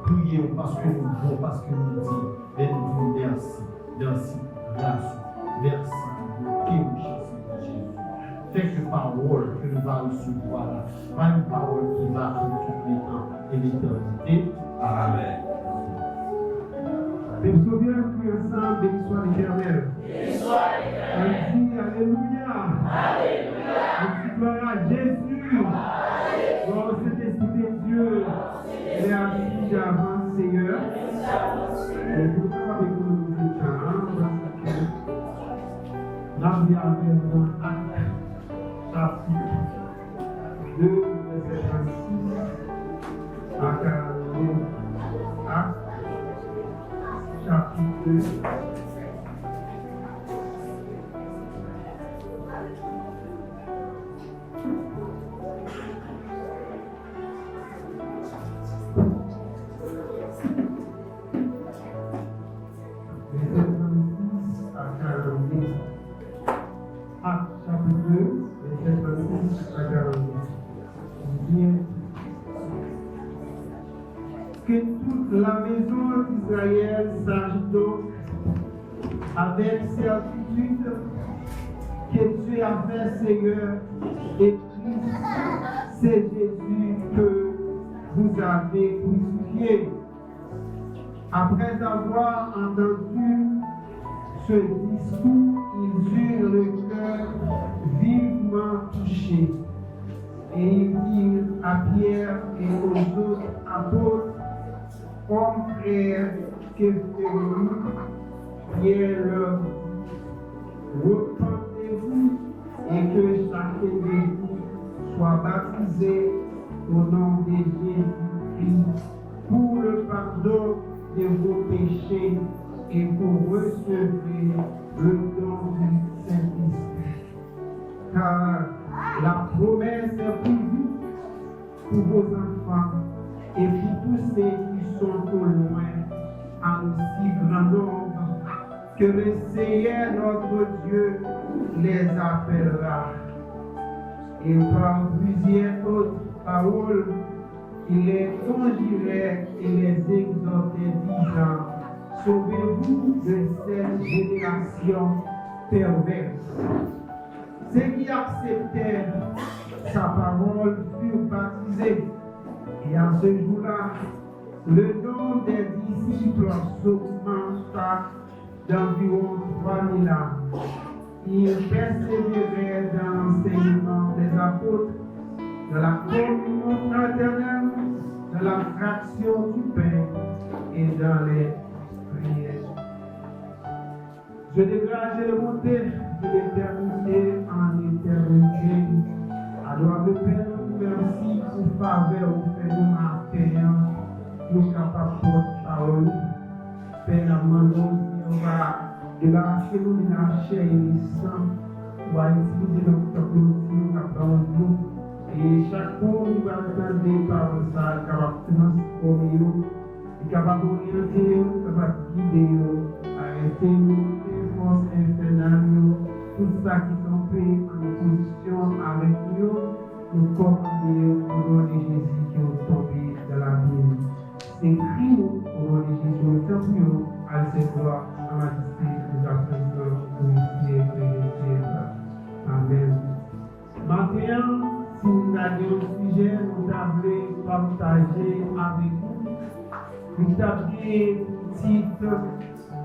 prier parce que nous voulons, parce que nous disons, mais nous disons merci, merci, grâce, merci pour nous, cher Seigneur Jésus. Fais que parole que nous allons recevoir là, pas une parole qui va pour tous les temps et l'éternité. Amen. Mais vous bien prier ensemble, béni soit l'Éternel. Béni soit l'Éternel. On dit Alléluia. Alléluia. On dit gloire à Jésus. Gloire au Saint-Esprit de Dieu. Et à qui j'avance, Seigneur. Et vous pouvez avec nous le temps. Là, vous avez un acte. Chapitre 2, verset 36 à 42. Acte, chapitre 2. Que toute la maison d'Israël sache donc avec certitude que Dieu a fait Seigneur et Christ, c'est Jésus que vous avez crucifié. Après avoir entendu ce discours, ils eurent le cœur vivement touché. Et ils dirent à Pierre et aux autres apôtres, comme frères que ferons-nous? Pierre leur dit, repentez-vous et que chacun de vous soit baptisé au nom de Jésus-Christ pour le pardon de vos péchés et pour recevoir le don du Saint-Esprit. Car la promesse est pour vous, pour vos enfants et pour tous ceux qui sont au loin, en aussi grand nombre que le Seigneur notre Dieu les appellera. Et par plusieurs autres paroles, il les conjurait et les exhortait, disant, sauvez-vous de cette génération perverse. Ceux qui acceptèrent sa parole furent baptisés. Et à ce jour-là, le nombre des disciples s'augmenta d'environ 3000 ans. Ils persévéraient dans l'enseignement des apôtres, dans la communion fraternelle, dans la fraction du pain et dans les prières. Je dégage les montées de l'éternité en éternité. Alors, le Père, merci pour faveur au fait de matin, nous capables de parole. Père, on va débarrasser nous de la chair et du sang, on va utiliser notre outil capable de et chaque fois nous va entendre des paroles, ça capable de transformer nous, capable d'orienter nous, capable de guider nous, arrêter nous, les forces infernales, tout ça qui sont fait en position avec nous, nous commandons au nom de Jésus qui est tombé dans la Bible. C'est écrit au nom de Jésus, nous t'envoyons à cette gloire, à la majesté, nous appelons pour ici et Amen. Maintenant, si nous avons un sujet, nous avons partager avec vous. Nous avons un titre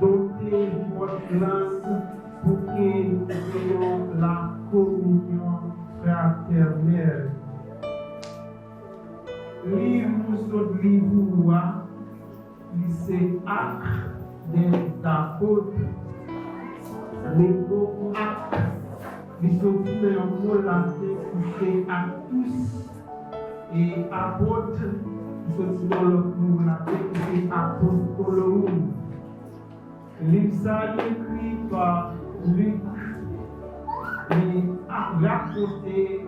doté votre langue pour que nous ayons la communion fraternelle. Livre sur livre, c'est Actes des apôtres. Le mot acte, il se dit un mot latin qui fait à tous. Et apôtre, il se dit dans le mot latin qui fait apostolorum. Livre ça écrit par Luc. Il a raconté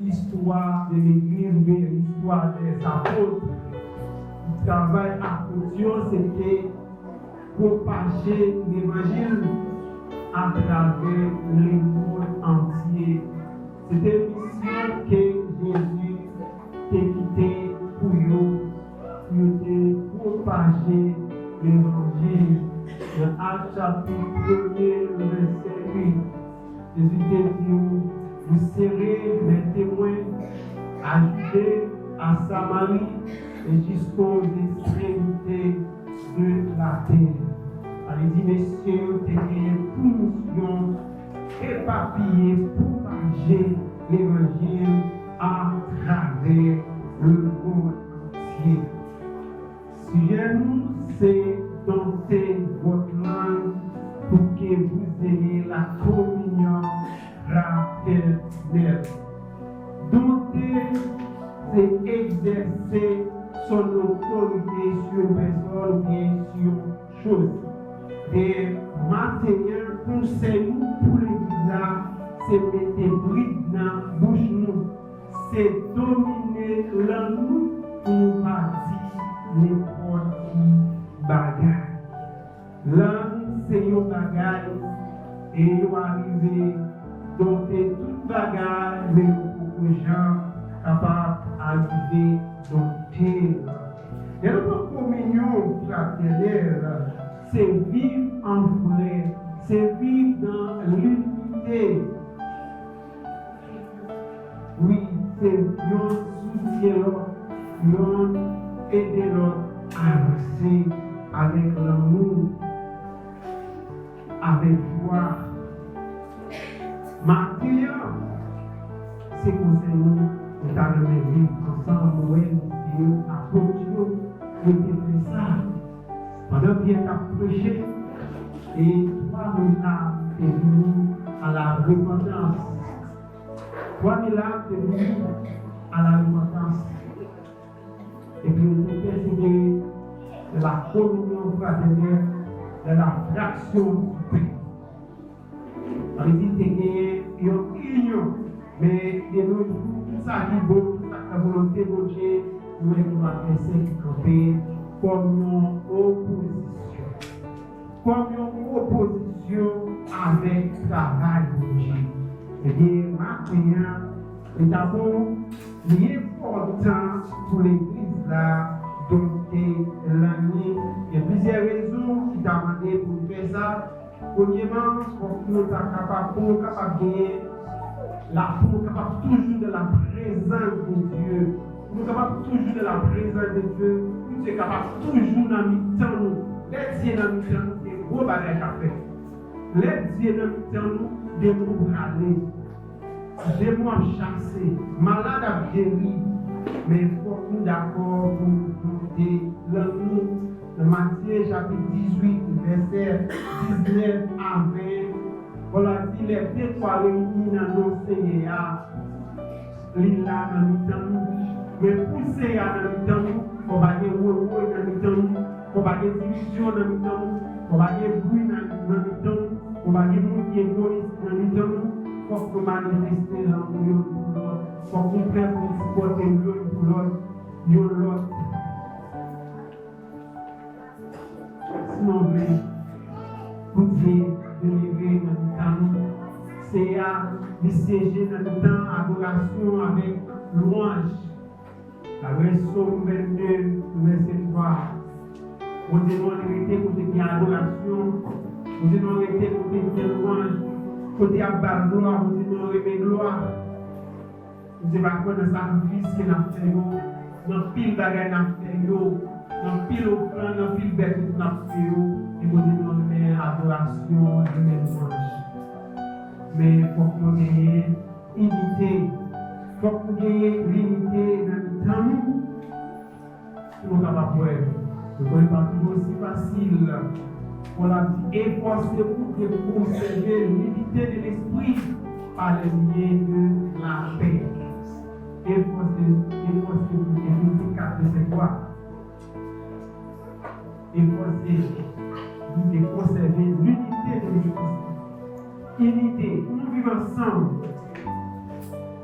l'histoire de l'Église, l'histoire des apôtres. Le travail apôtre, c'était propager l'évangile à travers le monde entier. C'était une mission que Jésus a quitté pour nous propager l'évangile. Dans Actes chapitre 1er, verset 8, Jésus dit, vous serez mes témoins à Judée, à Samarie et jusqu'aux extrémités de la terre. Elle dit, messieurs, tu es pour mission éparpillé, propager l'évangile à travers le monde entier. Sujet nous, c'est dompter votre langue pour que vous ayez la communion fraternelle. Dompter, c'est exercer son autorité sur une personne, bien sur chose. Et matériel conseil pour l'église, c'est mettre bride dans la bouche nous, c'est dominer l'annou pour nous pas dire n'importe qui bagaille. L'annou c'est un bagaille et il va arriver dompter toute bagaille, mais pour que les gens capables d'arriver dompter. Et notre communion fraternelle, c'est vivre en frère, c'est vivre dans l'unité. Oui, c'est l'un soutenir l'autre, l'un aider l'autre à avancer avec l'amour, avec joie. Matin, c'est comme ça nous allons vivre ensemble, nous à continuer, nous fait ça. Pendant qu'il a prêché, et 3000 âmes sont venues à la repentance. 3000 âmes sont venues à la repentance. Et puis on peut persévérer de la communion fraternelle, de la fraction du pain. On dit qu'il y a une union, mais de nos jours, tout ça qui est beau, toute la volonté de Dieu, nous devons faire camper. Comme une opposition. Comme une opposition avec le travail de Dieu. Eh bien, maintenant, nous avons l'important pour l'église là, dompter l'année. Il y a plusieurs raisons qui t'ont demandé pour faire ça. Premièrement, pour que nous soyons capables de gagner pour capable toujours de la présence de Dieu. Nous sommes capables toujours de la présence de Dieu. Nous sommes capables toujours dans le temps nous. Les dieux dans le temps nous, c'est gros bagages à faire. Les dieux dans le temps nous, des mots râler, des mots à chasser, malades à guérir. Mais il faut que nous d'accord pour monter l'amour. Dans Matthieu chapitre 18, verset 19 à 20. Voilà, il est trois réunis dans nos Seigneur. L'île-là dans le temps. Mais pour ces dans le temps, il faut pas de dans le temps, il faut pas de division dans le temps, il faut pas de bruit dans le temps, il faut pas de monde qui est égoïste dans le temps, il faut que manifester l'amour pour l'autre, il faut qu'on prenne pour supporter l'autre pour l'autre. Sinon, pour Dieu, de lever dans le temps, c'est à siéger dans le temps adoration avec louange. Avec Somme 22, verset 3. Vous devez arrêter côté qui adoration, vous devez arrêter côté qui louange, côté à bas gloire, vous devez remettre gloire. Vous devez apprendre le sacrifice qu'il a fait, dans pile bagaille n'a fait, dans pile offrande, dans pile bête n'a fait, et vous devez remettre adoration, remettre louange. Mais il faut qu'on ait unité. Il faut qu'on ait l'unité dans nous. Pour nous capables de ne connaît pas toujours aussi facile. On a dit efforcez-vous de conserver l'unité de l'esprit par les liens de la paix. Efforcez-vous de capter c'est quoi? Efforcez-vous de conserver l'unité de l'esprit. Unité, pour nous vivre ensemble.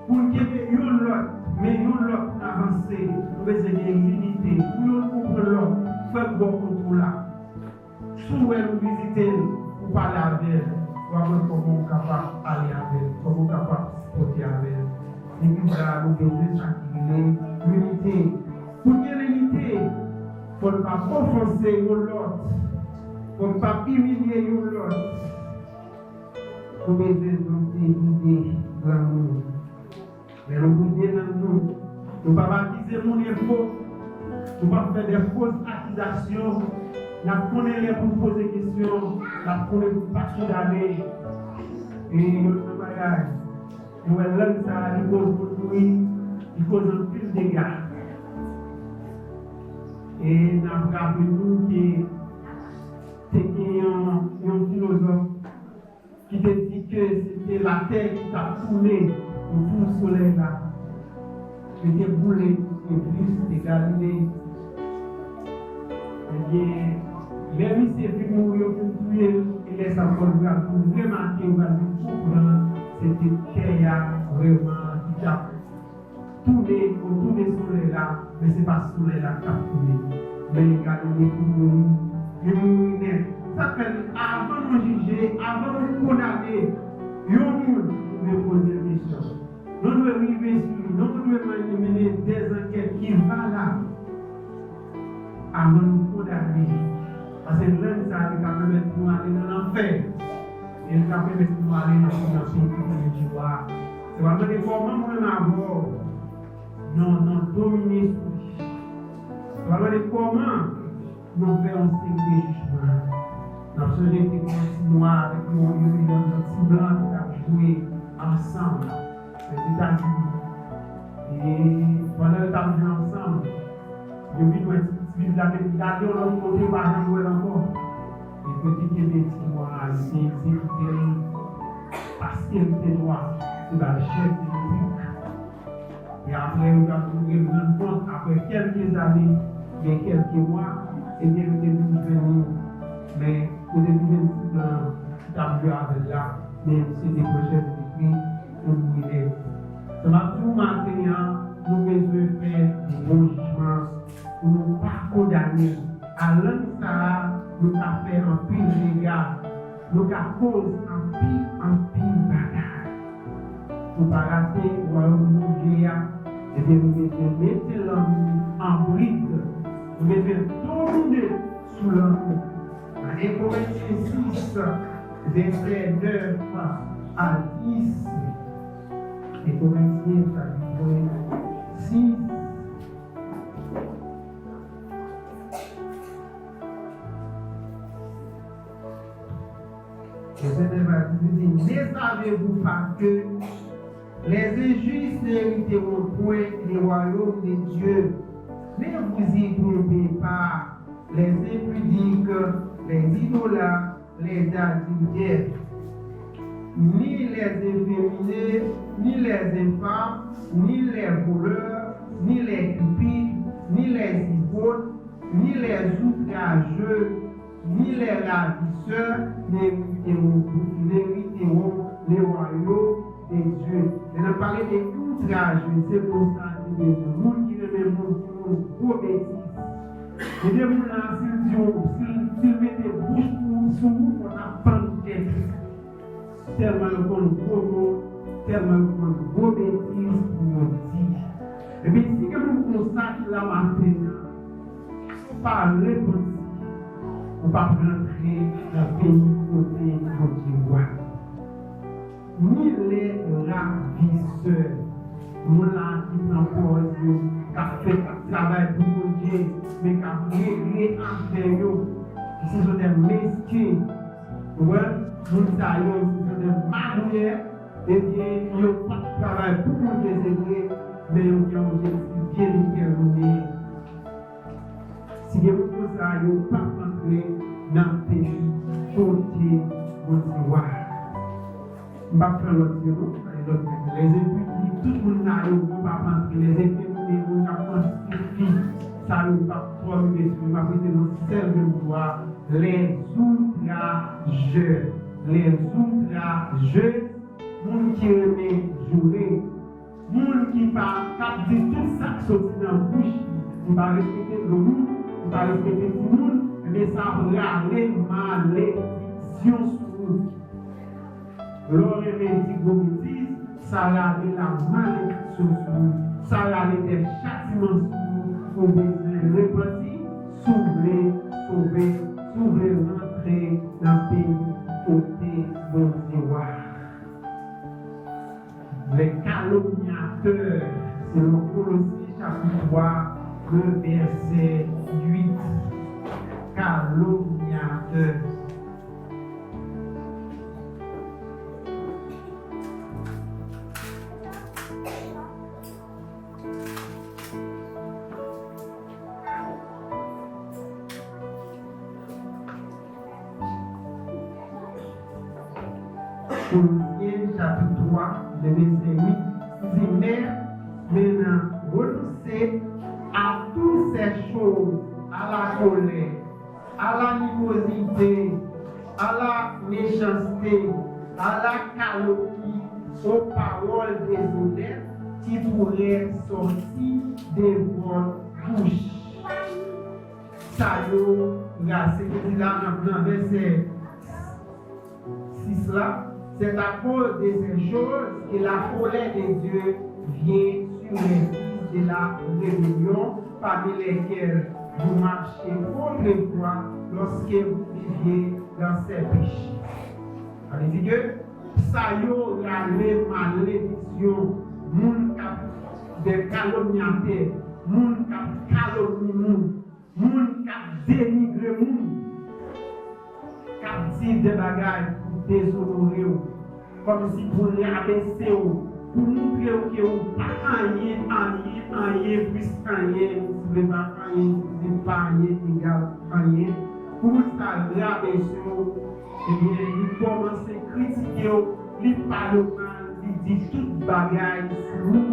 Pour qu'il y ait une l'autre, mais une l'autre avancer, nous devons avoir une unité. Pour nous comprendre l'autre, faire bon contrôle là. Souvent nous visiter pour parler avec elle, pour voir comment on est capable d'aller avec elle, comment on est capable de se porter avec elle. L'église là, nous devons s'acquérir l'unité. Pour qu'il y ait l'unité, il faut ne pas offenser l'autre, il ne faut pas humilier l'autre. Nous devons nous dévider dans nous. Mais nous devons dans nous. Nous ne pouvons pas accuser mon faux. Nous ne pouvons pas faire des fausses accusations. Nous connaissons pour poser des questions. Nous connaissons pour pas condamner. Et nous sommes bagages. Nous sommes ça, il cause pour nous, il cause un plus de dégâts. Et nous avons rappelé nous que c'était un philosophe qui te dit que c'était la terre qui t'a tourné autour du soleil là. C'était boulé, c'était Galilée. Et bien, même si c'est venu mourir pour tuer, il laisse sa forme pour remarquer ou c'était terre vraiment qui a tourné autour du soleil là, mais ce n'est pas le soleil là qui a tourné. Mais Galilée pour mourir, il mourit net. Ça fait avant de juger, avant de condamner, nous devons poser des questions. Nous devons arriver sur lui, nous devons mener des enquêtes qui vont là avant de condamner. Parce que l'homme, ça va permettre de nous aller dans l'enfer. Et il va permettre de nous aller dans la situation de joie. C'est pas que comment on a avoir non dominer sur lui. C'est pas que comment nous faisons un jugement. Nous avons changé de petit noir avec nos petits blancs qui ont joué ensemble aux États-Unis. Et pendant que nous avons joué ensemble, nous avons vu nos petits blancs qui ont l'autre côté par jouer encore. Et petit petits noirs, c'est parce qu'il était noir, c'est le chef de l'équipe. Et après, nous avons trouvé une compte, après quelques années, mais quelques mois, et bien nous devons venir. Mais au début de l'histoire, qui a vu avec là, mais c'est des projets d'écrit pour nous aider. Ce matin, nous devons faire des bons jugements pour ne pas condamner. À l'un nous avons fait un pile de dégâts, nous avons causé un pile bagarre. Pour ne pas rater, ou alors nous et bien nous devons mettre l'homme en bride, nous devons tourner sous l'homme. Et Corinthiens 6, versets 9 à 10. Et Corinthiens chapitre 6. Ne savez-vous pas que les injustes n'hériteront point les royaumes de Dieu? Ne vous y trompez pas, les impudiques, les idolâtres, les adultères, ni les efféminés, ni les infâmes, ni les voleurs, ni les cupides, ni les ivrones, ni les outrageux, ni les ravisseurs n'hériteront les royaumes de Dieu. Je ne parlais des outrageux, c'est pour ça que les gens qui ne me montrent trop bêtises. Et des gens, s'ils mettent des bouches sur nous, on a pas de tête. tellement le gros mot, tellement le gros bêtise pour nous dire. Et puis, si vous constatez la matin, par répondre, on va rentrer dans le pays côté Côte d'Ivoire. Ni les ravisseurs, nous là qui prend pause, qui a fait travail pour Dieu, mais qui a réglé affaire, ce sont des mesquins. Ouais, nous savons, ce sont des manières, et bien, ils n'ont pas de travail pour Dieu, mais ils ont un objectif bien déterminé. Si vous faites ça, vous ne pouvez pas rentrer dans le pays côté Côte d'Ivoire. Je ne vais pas faire l'autre zéro. Les impudiques, tout le monde n'a pas rentrer. Les infirmiers, on a construit. Ça ne va pas trop me détruire. Je vais prêter le seul de voir les outrageux. Les outrageux, monde qui aime jouer. Monde qui va dire tout ça qui sort dans la bouche. On va respecter le monde. On va respecter tout le monde, mais ça va aller malédiction sur nous. L'on dit ça va aller la malédiction sur nous. Ça va aller des châtiments sur nous. Pour besoin repentir, sauver, rentrer dans le pays côté Côte d'Ivoire. Les calomniateurs, selon Colossiens chapitre 3, le verset 8. Calomniateur. Colossiens chapitre 3, le verset 8, dit maintenant, renoncez à toutes ces choses, à la colère, à l'animosité, à la méchanceté, à la calomnie, aux paroles déshonnêtes qui pourraient sortir de votre bouche. Ça y est, c'est là dans le verset 6 là. C'est à cause de ces choses que la colère de Dieu vient sur les fils de la rébellion, parmi lesquels vous marchez autrefois lorsque vous viviez dans ces péchés. Allez-y que ça y est, les malédictions, moun cap des calomniateurs, moun cap calomnie moun cap dénigrer moun, cap dire des bagages pour déshonorer, comme si pour les abaisser, pour montrer que vous n'avez pas rien, plus rien, vous ne pas rien, vous n'avez pas rien, égal rien, pour ça rabaisser, et bien, il commence à critiquer, il parle mal, il dit tout bagaille sur nous,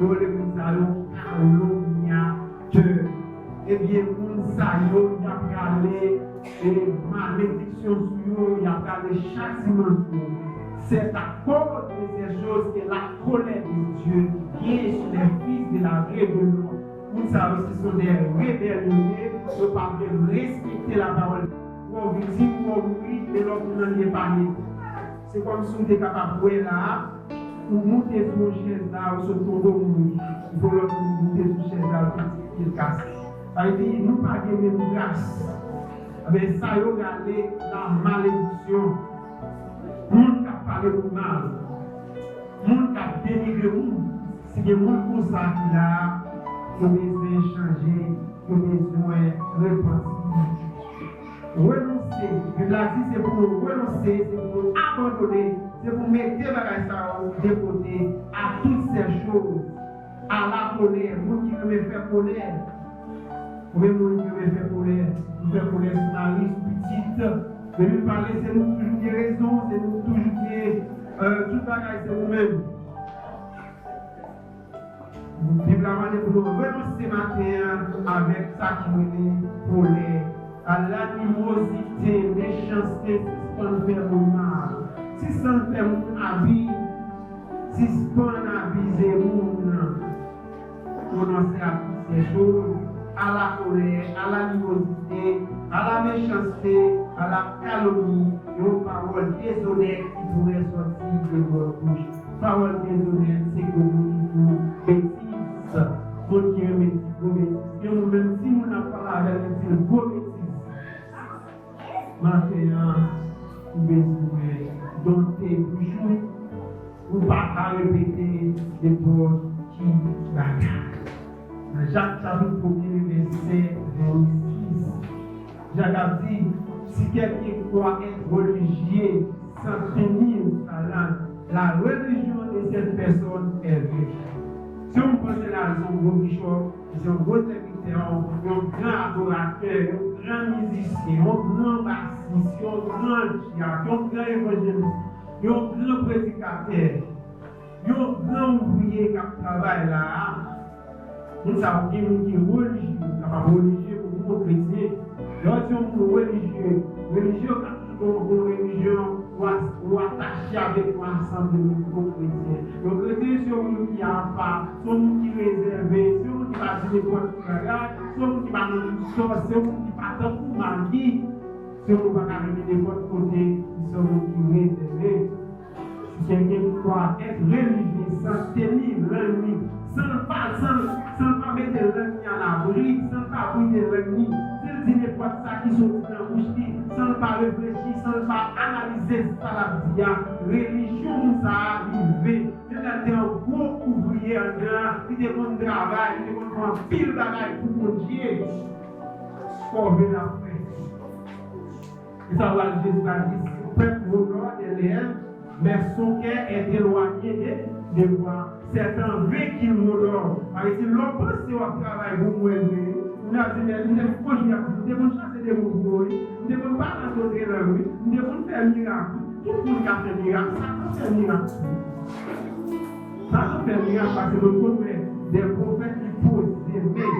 nous les allons calomniateurs. Eh bien, pour ça, il y a parlé de malédiction sur nous, il y a parlé de châtiment sur nous. C'est à cause de ces choses que la colère de Dieu vient sur les fils de la rébellion. Pour ça, ce sont des rébellionnés, qui ne peuvent pas respecter la parole. Pour dire, pour mourir, mais l'autre n'en est pas né. C'est comme si on était capable de voir là, pour monter sur une chaise là, ou se tomber au mourir. Il faut l'autre monter sur une chaise là, pour qu'il casse. Ça veut dire, nous pas de même grâce. Mais ça y est, la malédiction. Moun qui a parlé pour mal, moun qui a dénigré moun, c'est que moun pour ça qu'il a besoin de changer, qu'il a besoin de repentir. Renoncer, Dieu l'a dit, c'est pour renoncer, c'est pour abandonner, c'est pour mettre des bagages de côté à toutes ces choses, à la colère, moun qui veut faire colère. Même moun qui veut faire colère, vous faites colère sur la liste petite. Mais nous parler, c'est nous toujours des raisons, c'est nous toujours des tout bagaille, c'est nous-mêmes. Vive la manière pour nous renoncer ce matin avec ça qui nous dit pour les à l'animosité, méchanceté, si ça nous fait mal. Si ça nous fait habit, si ça nous aviser, renoncer à toutes ces choses, à la colère, à l'animosité, à la méchanceté, à la calomnie, une parole déshonnête qui pourrait sortir de votre bouche. Parole déshonnête, c'est que vous dites bêtises. Mon qui est bêtise, et même si on n'a pas la avec une bonne bêtise. Maintenant, vous devez dompter toujours, ou pas répéter des mots qui bagarrent. Jacques chapitre 1er, verset 26. Jacques a dit, si quelqu'un croit être religieux sans tenir sa langue, la religion de cette personne est vraie. Si on pense là, c'est un gros bichon, c'est un gros serviteur, un grand adorateur, un grand musicien, un grand bassiste, un grand diacre, un grand évangéliste, un grand prédicateur, un grand ouvrier qui travaille là. Nous savons qu'il y a des gens qui sont religieux, religieux pour nous chrétiens. Lorsqu'on est religieux, religieux quand on est religion, ou attaché avec l'ensemble de nos chrétiens. Les chrétiens sont ceux qui n'ont pas, sont ceux qui réservés, sont ceux qui ne sont pas de travail, sont ceux qui ne sont pas de sorte, sont ceux qui ne sont pas de mari, sont ceux qui ne sont pas de n'importe côté, sont ceux qui réservés. Si quelqu'un croit être religieux sans tenir l'ennemi, sans pas mettre l'ennemi à l'abri, sans pas brûler l'ennemi, sans dire n'importe ça qui sont dans la bouche, sans pas réfléchir, sans pas analyser ça la vie, religion nous a arrivé. C'est un gros ouvrier en grand, qui demande de travail, qui demande de faire pile de travail pour mon Dieu. Sauver la paix. Et ça va, Jésus a dit, si le peuple honore des lèvres, mais son cœur est éloigné de moi. C'est un vrai qu'il m'honore. Parce que si l'on pense au travail, vous m'ouvrez, nous avons dit, nous devons chasser des mouvements, nous devons pas entrer dans la rue, nous devons faire miracle. Tout le monde a fait miracle, ça peut faire miracle. Ça peut faire miracle parce que nous connaissons des prophètes qui posent des mains.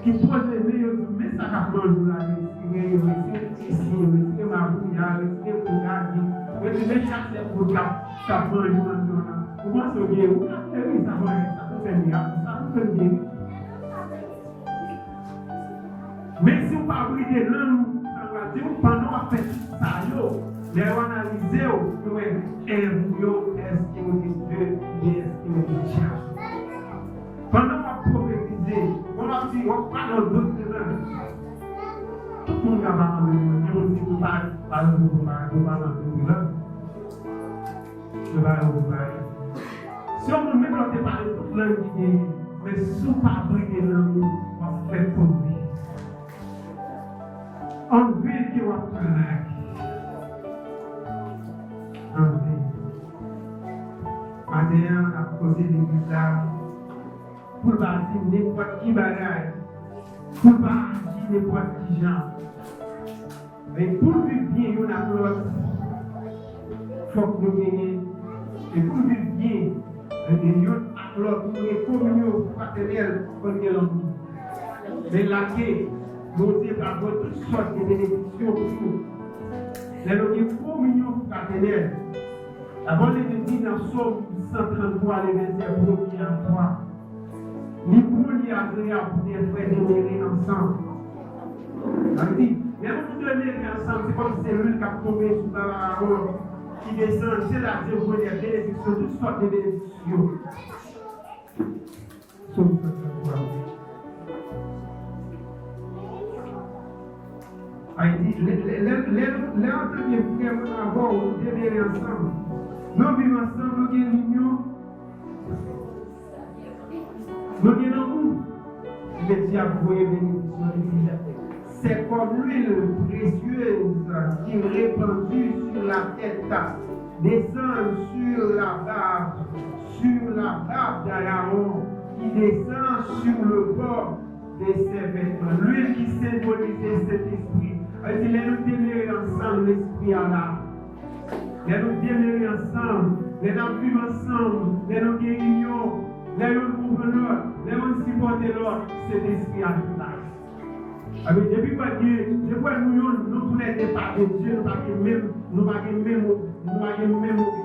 Qui posent des mains, mais ça va prendre la respirer, respirer ma bouillard, respirer pour garder. Mais tu veux chasser pour ça prend une maintenant. Comment se guérir? Vous avez ça peut faire miracle, ça peut faire bien. Mais si vous pas brûler l'homme, ça va dire pendant qu'on fait ça, les analyser, est-ce que vous dites Dieu, est-ce que vous dites Dieu? Pendant qu'on prophétiser, on va dire, on va dans d'autres langues. Tout le monde va parler, on dit, vous parlez, vous parlez. Si on nous met dans tes parler toute langue qui est, mais si on ne pas briller langue, on va faire tomber. On veut qu'il y ait un travail. On veut. Maintenant, on a posé des guitares pour bâtir n'importe qui bagaille, pour bâtir n'importe qui genre. Mais pour vivre bien, on a l'autre. Il faut que nous gagnions. Et pour vivre bien, nous avons une communion fraternelle comme l'homme. Mais laquelle nous avons toutes sortes de bénédictions pour nous. Nous avons une communion fraternelle. Avant de dire dans Psaume 133, les versets 1er à 3, ni pour ni agréable pour des frères demeurer ensemble. Ça veut dire, même pour demeurer ensemble, c'est comme si c'est l'huile qui a tombé sous la parole. Qui descend, c'est-à-dire pour les bénédictions, toutes sortes de bénédictions. Psaume 133. Il dit, les premiers frères avant, nous demeurer ensemble. Nous vivons ensemble, nous avons l'union. Nous avons l'amour. Le diable voyait bénédiction. C'est comme l'huile précieuse qui est répandue sur la tête, descend sur la barbe d'Aaron, qui descend sur le bord de ses vêtements. L'huile qui symbolisait cet esprit. Elle dit, les nous demeurer ensemble, l'esprit à l'âme. Les nous demeurer ensemble, les nous vivre ensemble, les nous guérissons, les nous couvrons l'autre, les nous supporter l'autre, c'est l'esprit à l'âme. Depuis que nous voulons dépasser Dieu, nous n'avons pas le même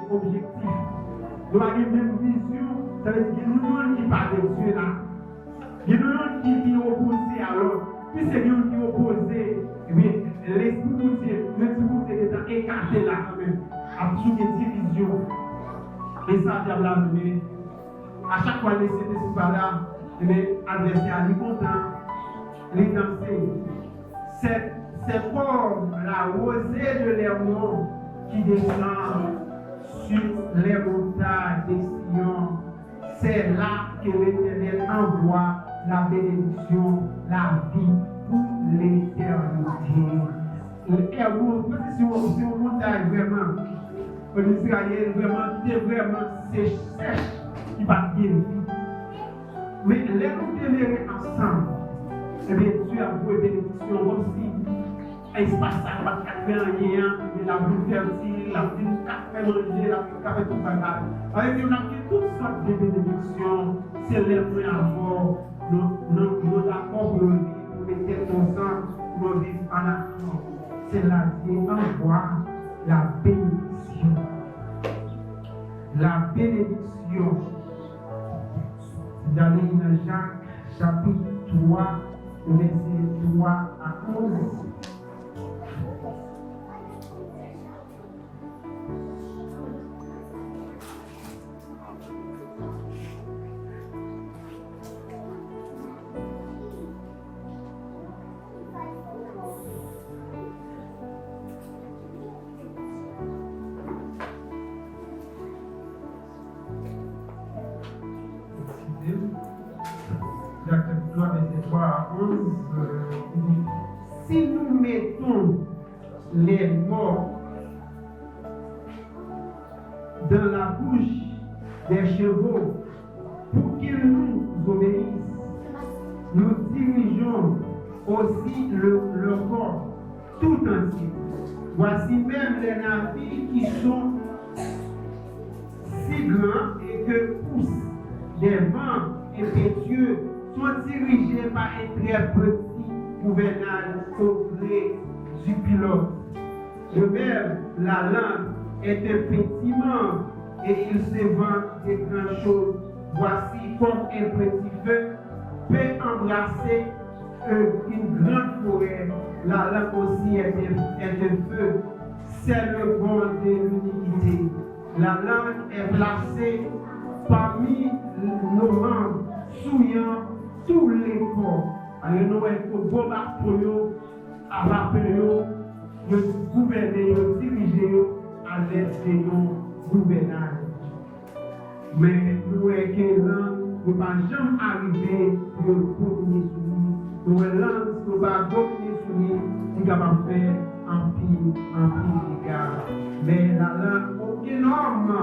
objectif, nous n'avons pas la même vision. Ça veut dire que nous qui parlons de Dieu là, nous qui est opposé à l'autre. Puis c'est nous qui est opposé, l'esprit de Dieu est écarté là quand même, à toute division. Et ça, diable a donné. À chaque fois, les CDC par là, les adversaires, les contents, les danser. C'est comme la rosée de l'Hermon qui descend sur les montagnes des Sion. C'est là que l'Éternel envoie la bénédiction, la vie pour l'éternité. L'Hermon, c'est une montagne vraiment. L'Israël vraiment, qui est vraiment sèche, qui va bien vivre. Mais les nous demeurer ensemble, et bien Dieu a voué bénédiction comme si l'espace ça va faire rien, la vie fertile, la vie fait manger, la vie fait tout bagage. Alors on a fait toutes sortes de bénédictions, c'est les moyens à voir, nos accords pour nous mettre ensemble, pour nous vivre en accord. C'est là qui envoie la bénédiction. La bénédiction. Dans Jacques chapitre 3, verset 3 à 11. Jacques 3, verset 3 à 11. Si nous mettons les morts dans la bouche des chevaux pour qu'ils nous obéissent, nous dirigeons aussi leur corps tout entier. Voici même les navires qui sont si grands et que poussent des vents impétueux sont dirigés par un très petit gouvernail au gré du pilote. De même, la langue est un petit membre et il se vend de grandes choses. Voici comme un petit feu peut embrasser une grande forêt. La langue aussi est un feu. C'est le bon de l'unité. La langue est placée parmi nos membres, souillant tous les corps. Alors nous avons beau pour nous, à rappeler nous, gouverner, nous diriger à l'aide de nos gouvernants. Mais nous ne pouvons jamais arriver à dominer sur nous. Nous ne pouvons pas dominer sur nous, nous pouvons faire un pire égard. Mais la langue, aucun homme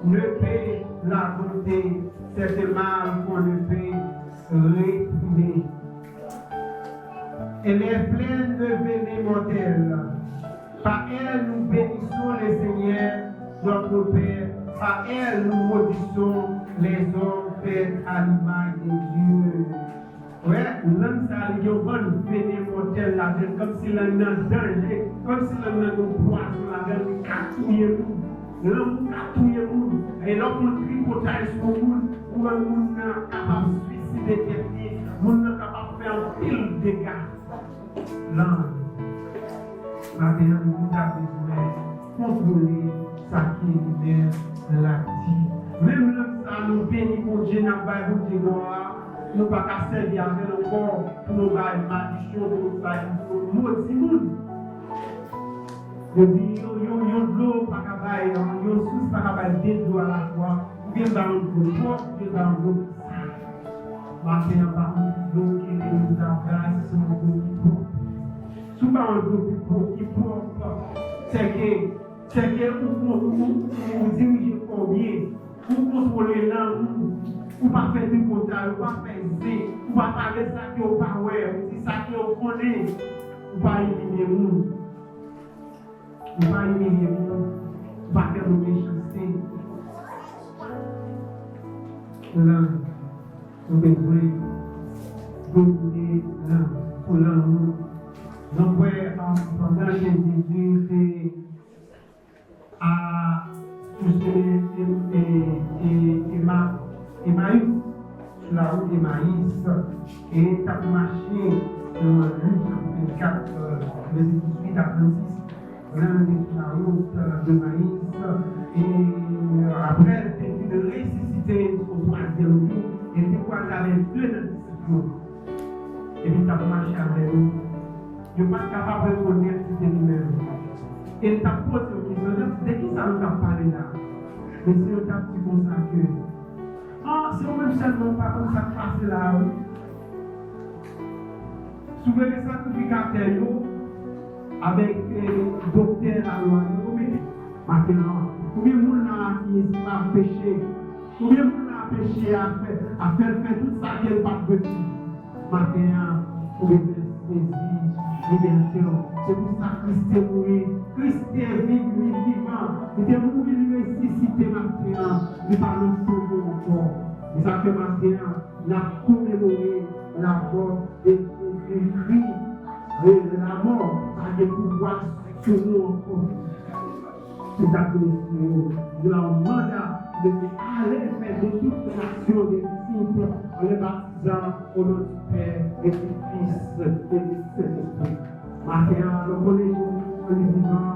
ne peut la dompter. C'est un mal qu'on ne peut réprimer. Elle est pleine de venin mortel. Par elle, nous bénissons le Seigneur, notre Père. Par elle, nous maudissons les hommes faits à l'image de Dieu. Ouais, l'homme, ça a un bon venin mortel là-dedans, comme si l'homme est en danger, comme si l'homme est en poison là-dedans, il catouille nous. L'homme catouille nous. Et l'homme tripotage sur nous, pour le monde capable de suicider quelqu'un, le monde capable de faire un pile de dégâts. L'homme, maintenant, nous avons besoin de contrôler sa qui est la vie. Même l'homme, ça nous bénit pour Dieu, n'a pas de gloire. Nous ne pouvons pas servir avec le corps pour nous faire une malédiction, pour nous faire une maudit. Je dis, il y a de l'eau, pas qu'à bailler, il y a une source, pas qu'à bailler de l'eau à la fois. Ou bien dans l'eau propre, ou bien dans l'eau sale. Maintenant, par l'eau qui nous embrasse, c'est une eau qui propre. Souvent, l'eau qui propre, c'est que vous dirigez combien, vous contrôlez l'angle, vous ne pas faire du comptage, vous ne pas faire Z, vous ne pas parler de ça qui est au power, vous dites ça qui est au connaît, vous ne pas éliminer nous. Vous ne pas éliminer nous, vous ne pas faire nos méchancetés. Là, nous avons besoin de dominer là, pour l'amour. Donc, pendant que Jésus était à Emmaüs, sur la route d'Emmaüs, et il a marché dans Luc 24, verset 18 à 36. l'un des carottes de maïs, et après, elle de ressusciter au troisième jour, et de quoi j'avais deux dans le disciple. Et puis, tu as marché avec eux. Je ne suis pas capable de reconnaître si c'est lui-même. Et tu as posé une question, de qui ça nous a parlé là? Mais si on t'a dit comme ça que, si on même seulement pas comme ça passer là, oui. Souvent les sacrificateurs, avec docteur la loi, maintenant, combien de monde qui est pas péché, combien de monde a péché à faire tout ça qui n'est pas petit. Maintenant, pour saisir liberté, c'est pour ça que Christ est mort. Christ est vivant. Il est mort, il est ressuscité maintenant. Il parle de tout encore. Et ça fait maintenant, il a commémoré la mort de Jésus-Christ. La mort a des pouvoirs sur nous encore. C'est ça que nous avons mandat de aller faire de toute l'action des disciples en les baptisant au nom du Père et du Fils et du Saint-Esprit. Maintenant, le collège est vivant.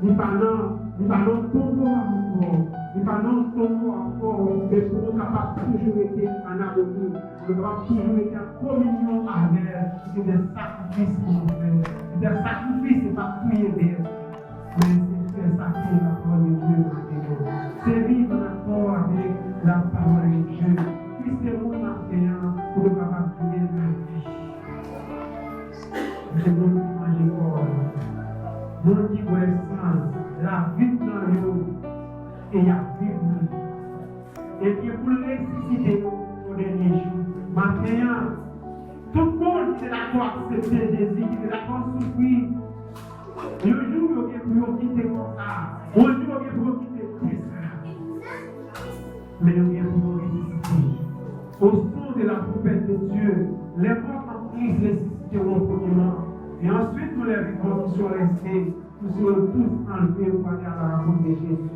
Nous parlons tombeau encore. Nous parlons tombeau encore. Mais pour nous capables toujours été en harmonie. Nous devons toujours être en communion avec. C'est des sacrifices qu'on fait. C'est des sacrifices, c'est pas prier d'eux. Mais c'est sacré la parole de Dieu maintenant. C'est vivre d'accord avec la parole de Dieu. Christ est mort maintenant pour nous capables de prier de la vie. C'est bon qui mange corps. Bon qui voit sang. La vie dans l'eau. Et il y a vie dans l'eau. Et puis pour ressusciter au dernier jour. Maintenant, tout le monde est d'accord à accepter Jésus, qui est d'accord à souffrir. Le jour où il y a pour quitter comme ça, le jour où il y a pour quitter Christ, mais il y a pour ressusciter. Au son de la trompette de Dieu, les morts en Christ ressusciteront premièrement. Et ensuite, nous les vivants qui sont restés, nous serons tous enlevés pour aller à la rencontre de Jésus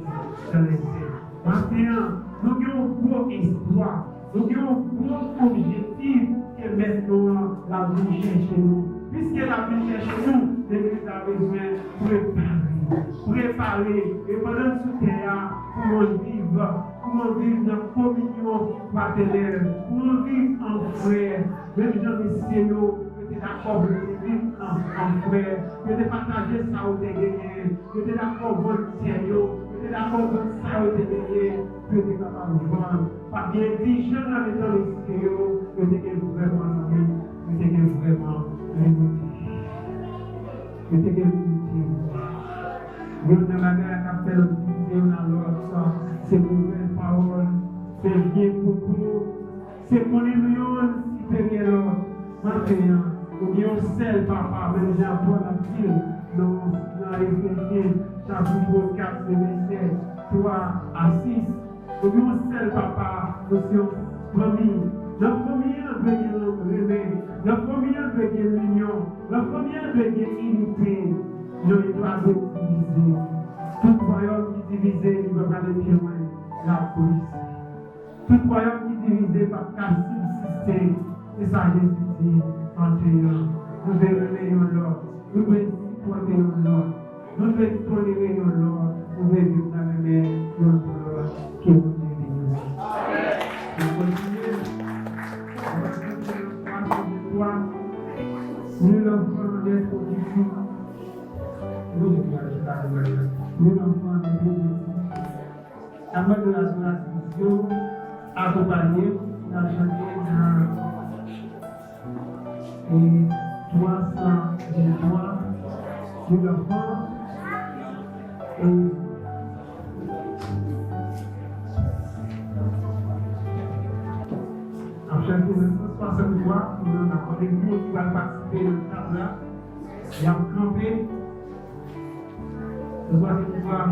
dans les cieux. Maintenant, nous avons un gros espoir, nous avons un gros objectif qui est maintenant la vie chercher nous. Puisque la vie cherche nous, l'Église a besoin de préparer. Et pendant ce temps, pour vivre dans la communion fraternelle, pour vivre en frère. Même Jean-Michel, nous sommes d'accord pour vivre en frère, que de partager ça au dégagé, que de d'accord pour le sérieux, que de d'accord pour ça au dégagé, que de capable de vendre. Pas bien dit, je n'avais dans les sérieux, que de vraiment l'ami, que de vraiment l'unité. Que de l'unité. Nous avons la guerre qui a fait l'unité dans l'autre, c'est nouvelles paroles, c'est bien pour nous, c'est mon union supérieure. Maintenant, nous avons seul papa, mais Jean-Paul a dit, nous avons réfléchi, chapitre 4, verset 3 à 6. Nous avons seul papa, nous sommes famille. Notre famille veut dire réveil. Notre famille veut dire l'union. Notre famille veut dire unité. Nous devons diviser. Tout royaume qui est divisé, il ne va pas aller plus loin. La police. Tout royaume qui est divisé va pas subsister. Et ça, Jésus dit, entre nous devons réveiller l'ordre. Nous devons supporter l'ordre. Nous devons tolérer l'ordre. Nous devons vivre dans les mains de l'ordre qui est venu de nous. Nous continuons. Nous l'enfant d'être au-dessus. Nous l'enfant d'être au-dessus. La mode de la sollicitation accompagnée dans le chantier et 323 nous l'enfant et en chantier 963, nous avons accordé le monde qui va participer dans le cadre là. Il y a un campé. Ce soir, c'est pouvoir.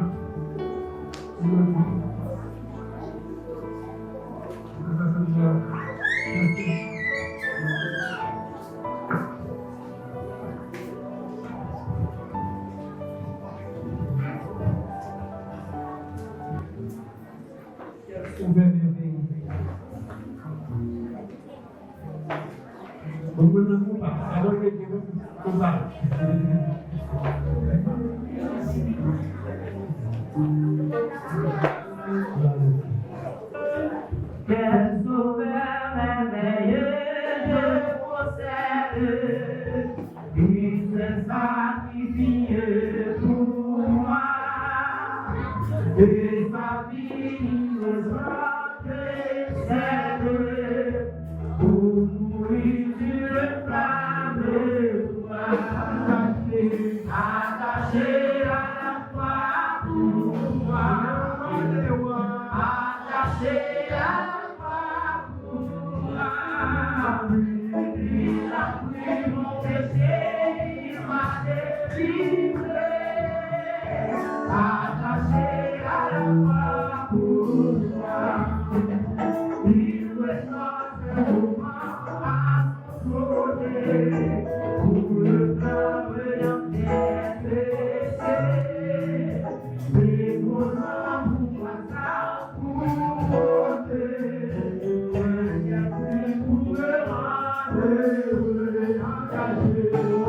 Quel sauveur merveilleux je possède, il s'est sacrifié pour moi, et sa vie me sera précède, pour mourir sur le flamme de toi, attaché à la croix pour moi, attaché à la croix pour moi. Il a pris mon péché, il m'a délivré, attaché à la croix pour moi. Il reste pour moi à son côté, pour le travail intéressé. Mais mon amour ça pour porter, il n'y a plus pour me rendre heureux,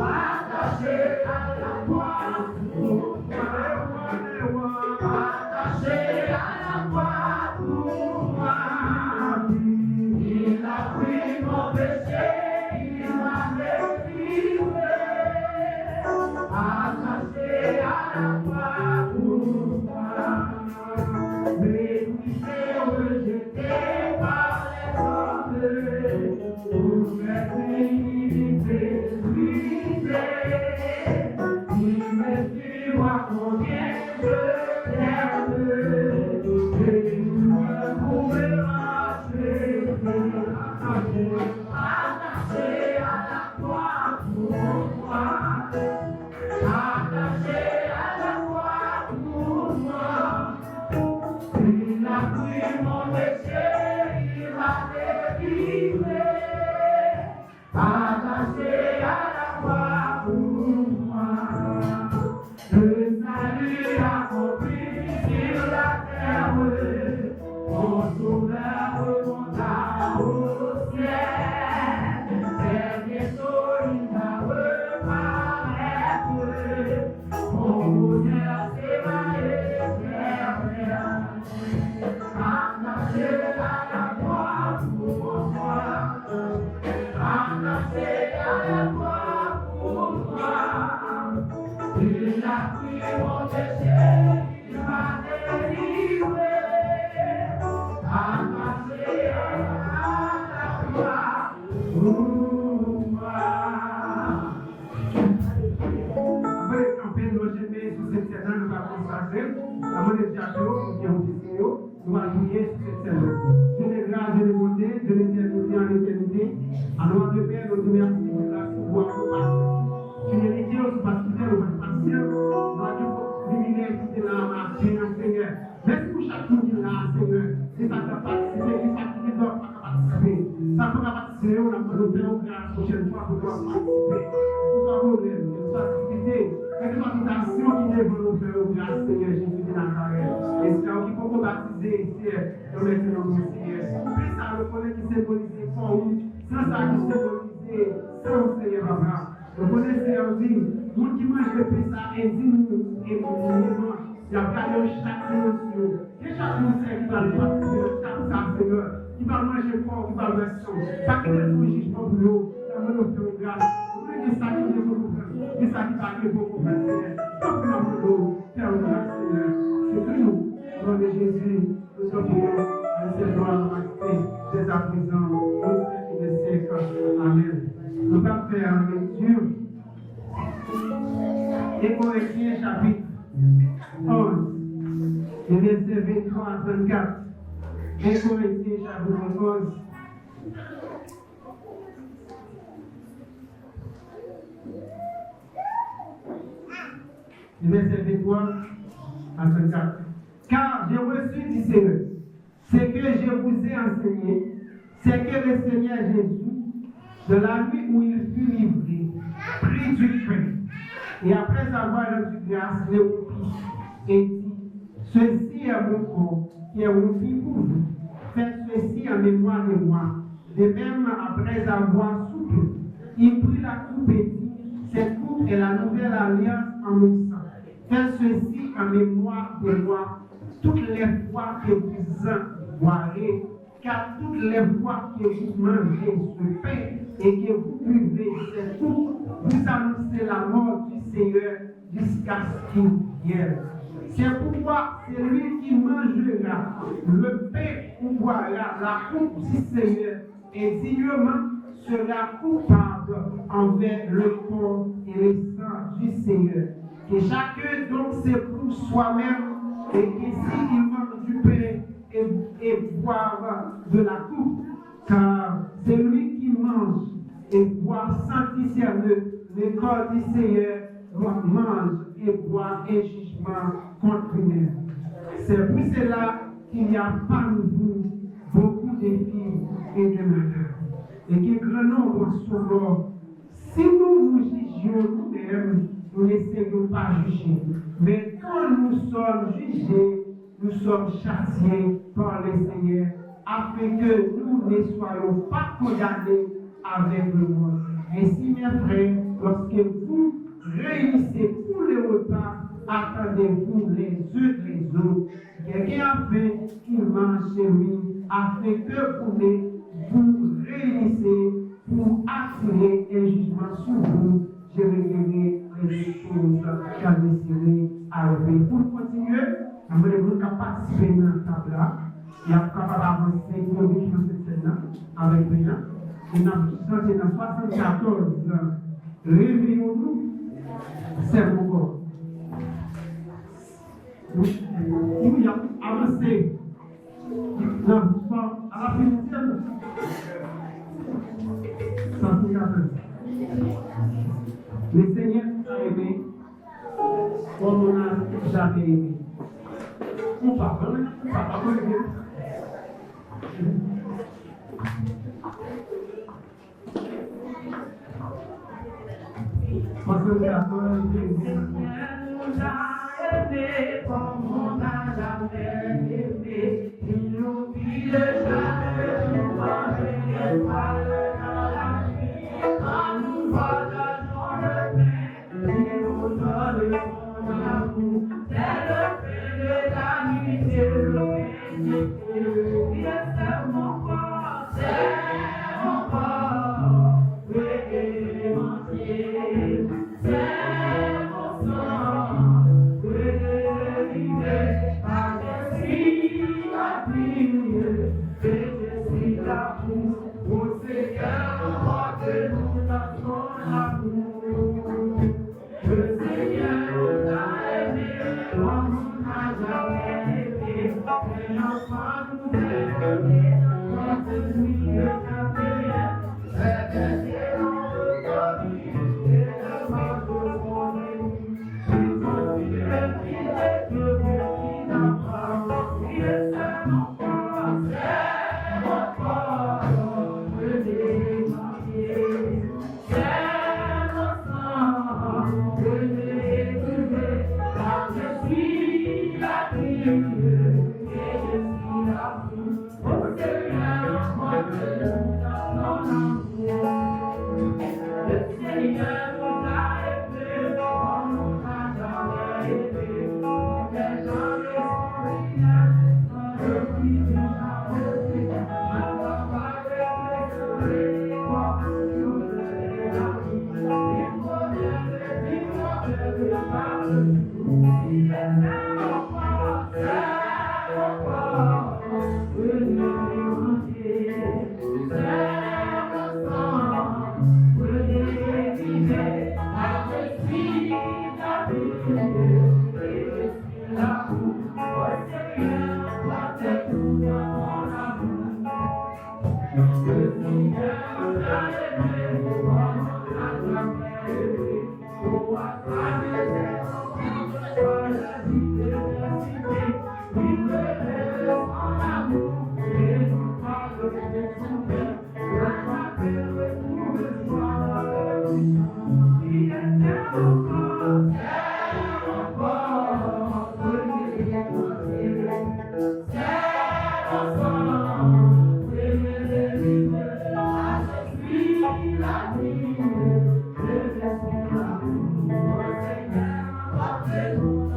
attaché à la croix pour moi, attaché à la croix pour moi. Il a pris mon péché, il m'a délivré, attaché à la croix pour moi. Mais lui j'ai rejeté par les hommes, pour m'être limité, brisé. Il me dit à combien je t'aime, et il me trouvera attaché à la croix pour moi, attaché à la croix pour moi. Il a pris mon péché, il m'a délivré, attaché à la croix pour moi. Le salut accompli sur la terre, mon sauveur remonta au ciel, et bientôt il va reparaître, mon bonheur c'est ma éternelle, attaché à la croix pour moi, attaché à la croix pour moi. Il a pris mon péché, il m'a délivré, attaché à la croix pour moi. Après le campagne, nous j'aimais sur cette scène, nous allons consacrer. La monnaie de Jacques, qui est au dessin, nous allons prier sur cette scène. Je les grâce, je les beauté, de l'éternité en éternité. Alors, de Père, nous te remercions pour la pouvoir pour passer. Tu ne les dis aussi parce que tu es le patient. Nous avons privilège de la marcher, Seigneur. Merci pour chacun qui est là, Seigneur. C'est ça qui a participé, c'est ça qui doit participer. Ça peut pas participer, on a besoin de grâce la prochaine fois pour pouvoir participer. Nous sommes honnêtes, nous sommes activités. Quelle que soit l'invitation qui est venue nous faire grâce, Seigneur Jésus de Nazareth. Et c'est là qui peut baptiser ici, nous mettons nos Seigneur. Puis ça, le connaît qui symbolise pour nous. Sans ça qui symbolise, sans Seigneur Abraham. Le connaissez aussi, nous qui mangent le pain, ça indigne et nous. Il y a gardé chaque dimension. Et chaque dimension qui va le participer de ça, Seigneur. Qui va manger fort, qui va le version. Ça qui est le jugement pour nous. Ça va nous faire grâce. Vous voyez ça qui est pour nous faire. Et ça qui va être pour nous faire, Seigneur. Donc nous avons nous faire grâce, Seigneur. C'est que nous, au nom de Jésus, nous sommes à cette gloire de dès à présent, au siècle des siècles. Amen. Nous allons faire en lecture. Et Corinthiens chapitre 11, le verset 23 à 34. Et Corinthiens chapitre 11. Le verset 23 à 34. Car j'ai reçu du Seigneur ce que je vous ai enseigné, c'est que le Seigneur Jésus, de la nuit où il fut livré, prit du pain, et après avoir rendu grâce, le rompit et dit, ceci est mon corps qui est rompu pour vous. Faites ceci en mémoire de moi. De même, après avoir soupé, il prit la coupe et dit, cette coupe est la nouvelle alliance en mon sang. Faites ceci en mémoire de moi toutes les fois que vous en boirez, car toutes les fois que vous mangez ce pain et que vous buvez cette coupe, vous annoncez la mort du Seigneur jusqu'à ce qu'il vienne. C'est pourquoi celui qui mangera le pain ou boira la coupe du Seigneur indignement sera coupable envers le corps et le sang du Seigneur. Que chacun donc s'éprouve soi-même et que s'il mange du pain et boire de la coupe, car celui qui mange et boit sans discerner le corps du Seigneur mange et boit un jugement contre lui-même. C'est pour cela qu'il y a parmi vous beaucoup de filles et de malheurs, et que grand nombre sont morts. Si nous nous jugions nous-mêmes, nous n'essayons pas juger. Mais quand nous sommes jugés, nous sommes châtiés par le Seigneur, afin que nous ne soyons pas condamnés avec le monde. Ainsi, mes frères, lorsque vous réunissez pour le repas, attendez-vous les uns les autres. Quelqu'un a fait qu'il mange chez lui, afin que vous réunissez pour attirer un jugement sur vous. Je regarderai les choses qu'elle décidé à lever. Pour continuer, nous voulons participer dans la table là. Il y a capable d'avancer pour le dans cette scène-là avec nous. Et nous sommes dans 74 réveillons-nous, c'est mon corps. Nous avons avancé à la finale. Le Seigneur a aimé comme on n'a jamais aimé. On va pas parce que la parole de Dieu nous a aimés comme on n'a jamais aimé. Il nous dit de jamais nous parler par la vie. Quand nous partageons le pain, il nous donne son amour. C'est le pain de l'amitié, le pain de Dieu. C'est mon corps, c'est mon corps. Oui, mon Dieu, c'est mon sang. Oui, vivez par l'esprit, la prière, et l'esprit d'amour. Au Seigneur, porte-nous dans son amour. Le Seigneur nous a aimés comme on n'a jamais aimé. Et l'enfant nous aime, notre nuit de sa prière. C'est un Thank you.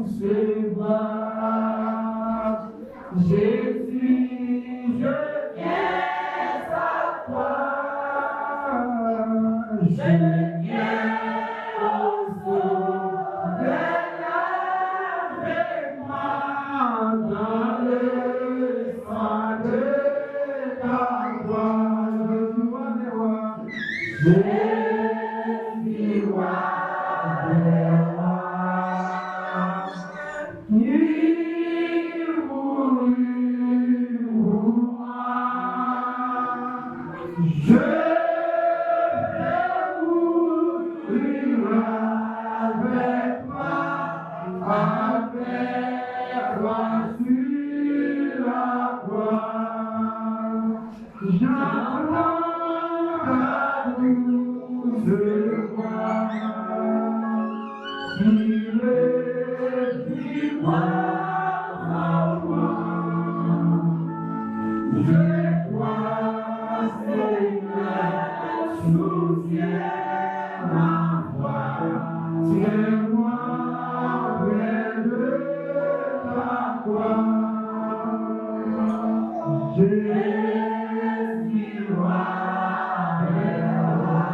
recevoir. Jésus, je viens à toi. Je viens au sauver avec moi dans le sang de ta gloire. Jésus, roi des rois. Il mourut pour moi. Je vais mourir avec toi sur la croix. J'entends ta douce voix. Il est victoire à moi. Je crois, Seigneur, soutiens ma foi. Tiens-moi près de ta croix. Jésus, roi des rois.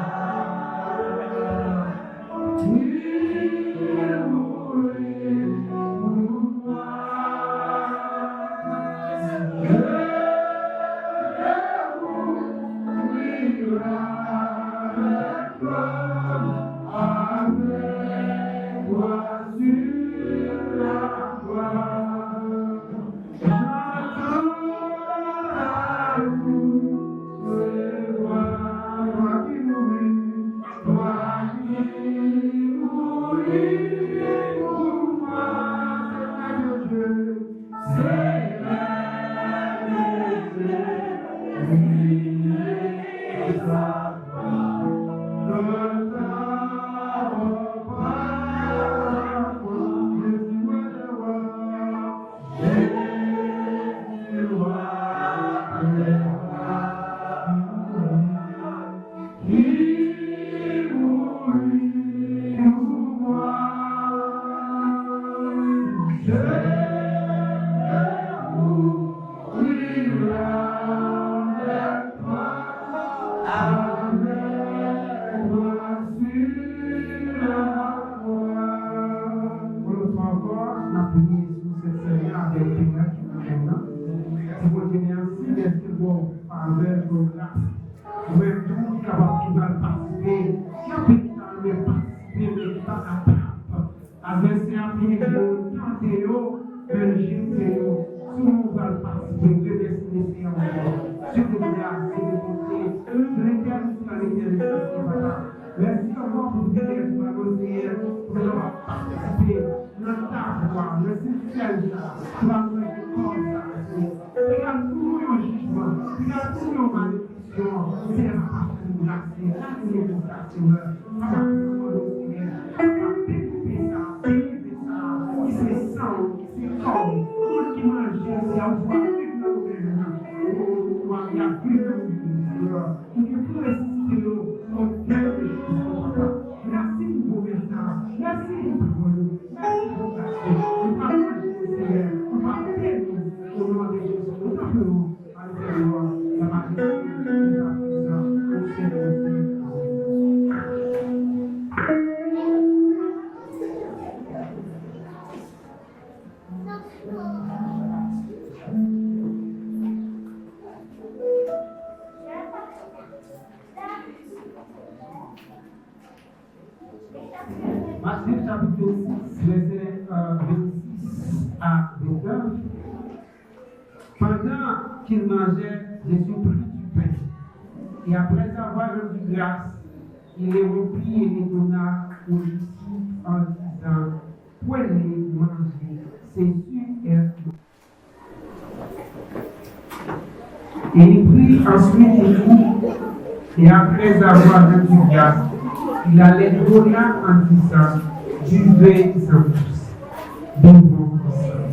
Merci encore pour venir pour m'annoncer, pour avoir participé dans ta voix, le système, pour avoir une conversation. Regarde tout le jugement, regarde tout le malédiction, c'est la partie de la grâce, la négociation, la partie de la qui se sent, qui se comme, tout qui mange, c'est à voir plus de nous, il y a plus de nous, il y a plus de nous. Merci pour vos messages. Merci pour vous. Merci pour vos messages. Nous partageons, Seigneur. Nous partageons au nom de Jésus. Nous appelons à l'Éternel la majesté de la présence au Seigneur. Matthieu chapitre 6, verset 26 à 29. Pendant qu'il mangeait, Jésus prit du pain. Et après avoir rendu grâce, il les rompit et les donna aux disciples en disant, prenez, mangez, ceci est tout. Et il prit ensuite le coupe, et après avoir rendu grâce, il allait donner en disant, buvez-en tous, buvons ensemble.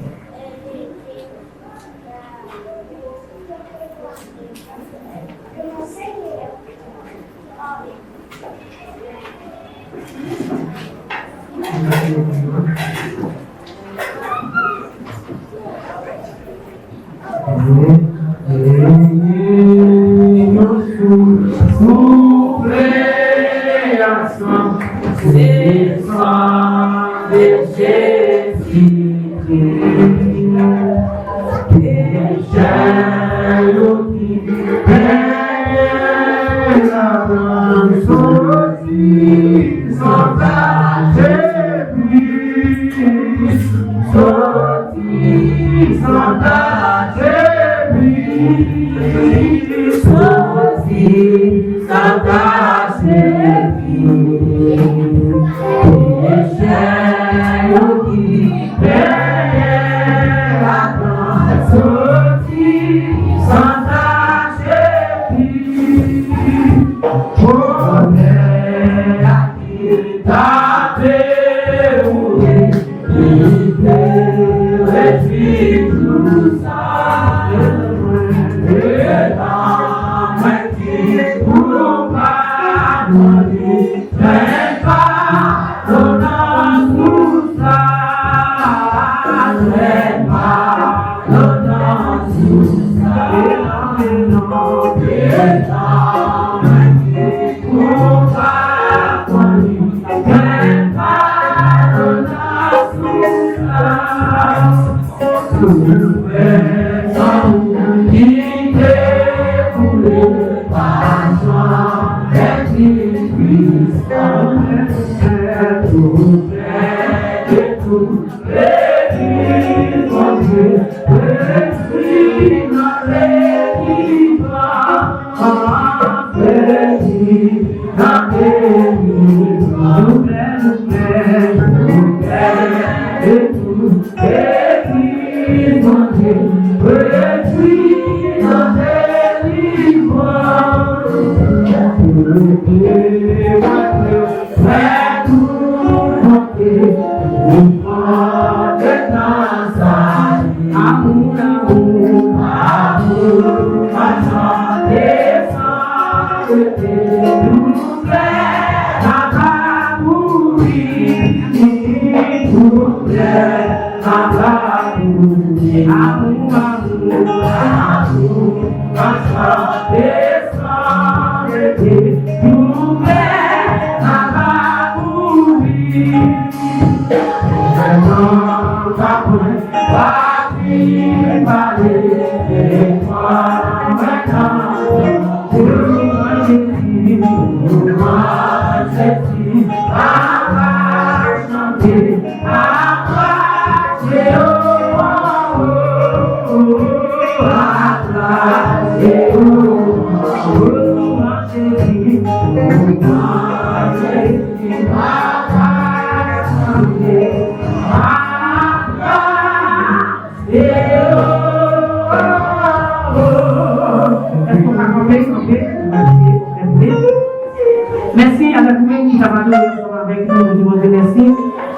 Merci à la commune qui t'a parlé avec nous, nous disons merci.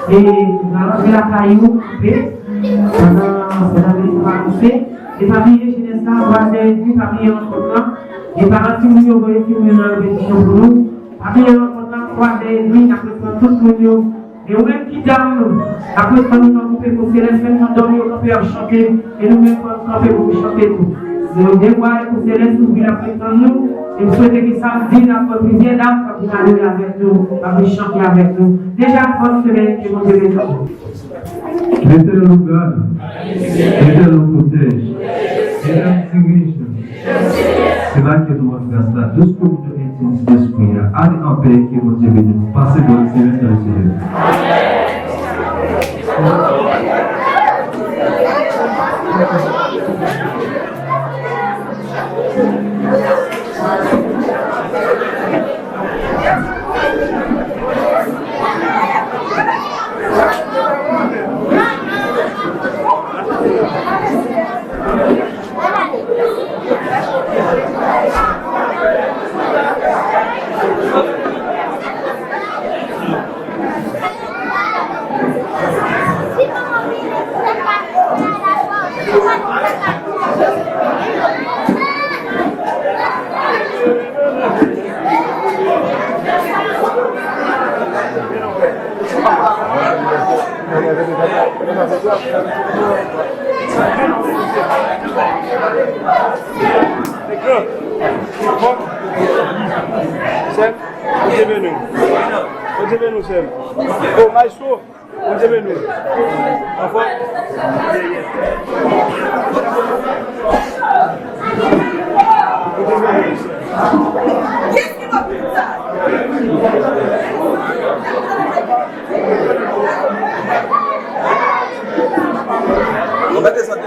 Et nous allons la caillou, et parmi les jeunesses là, on va dire, parmi entre-temps, et parmi les gens qui ont été dans répétition pour nous, parmi les entre-temps, on va dire, après tout le monde, et on même qui dorment, après ça, nous avons coupé pour Céleste, nous dormons, on peut chanter, et nous même pour camper pour chanter tout. Nous dévoilons pour Céleste, nous voulons après nous, et nous souhaitons que samedi, notre plusieurs dames, quand vous allez avec nous, quand vous chantez avec nous. Déjà, bonne semaine, que vous devez nous. L'Éternel nous garde, l'Éternel nous protège, l'Éternel nous dirige. C'est là que nous allons faire ça. Tout ce que vous devez dire d'esprit, allez en paix, que vous devez nous passer bonne semaine dans le Seigneur. Sem, onde é menu? Onde é menu, Sem? Oh, mais show. Onde é menu? Qu'est-ce qui va plus tard? On va descendre.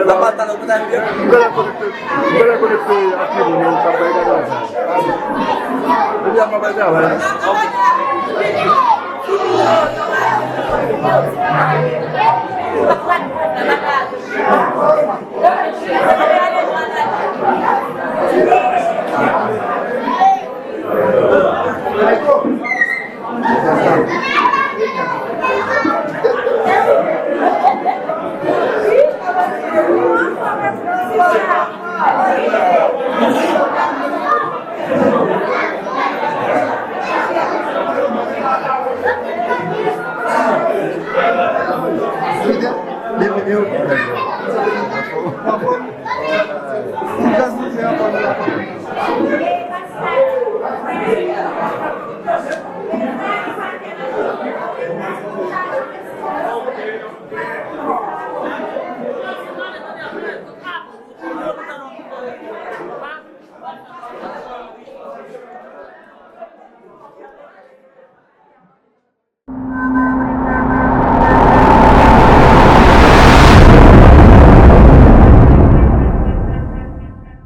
La pata no está bien.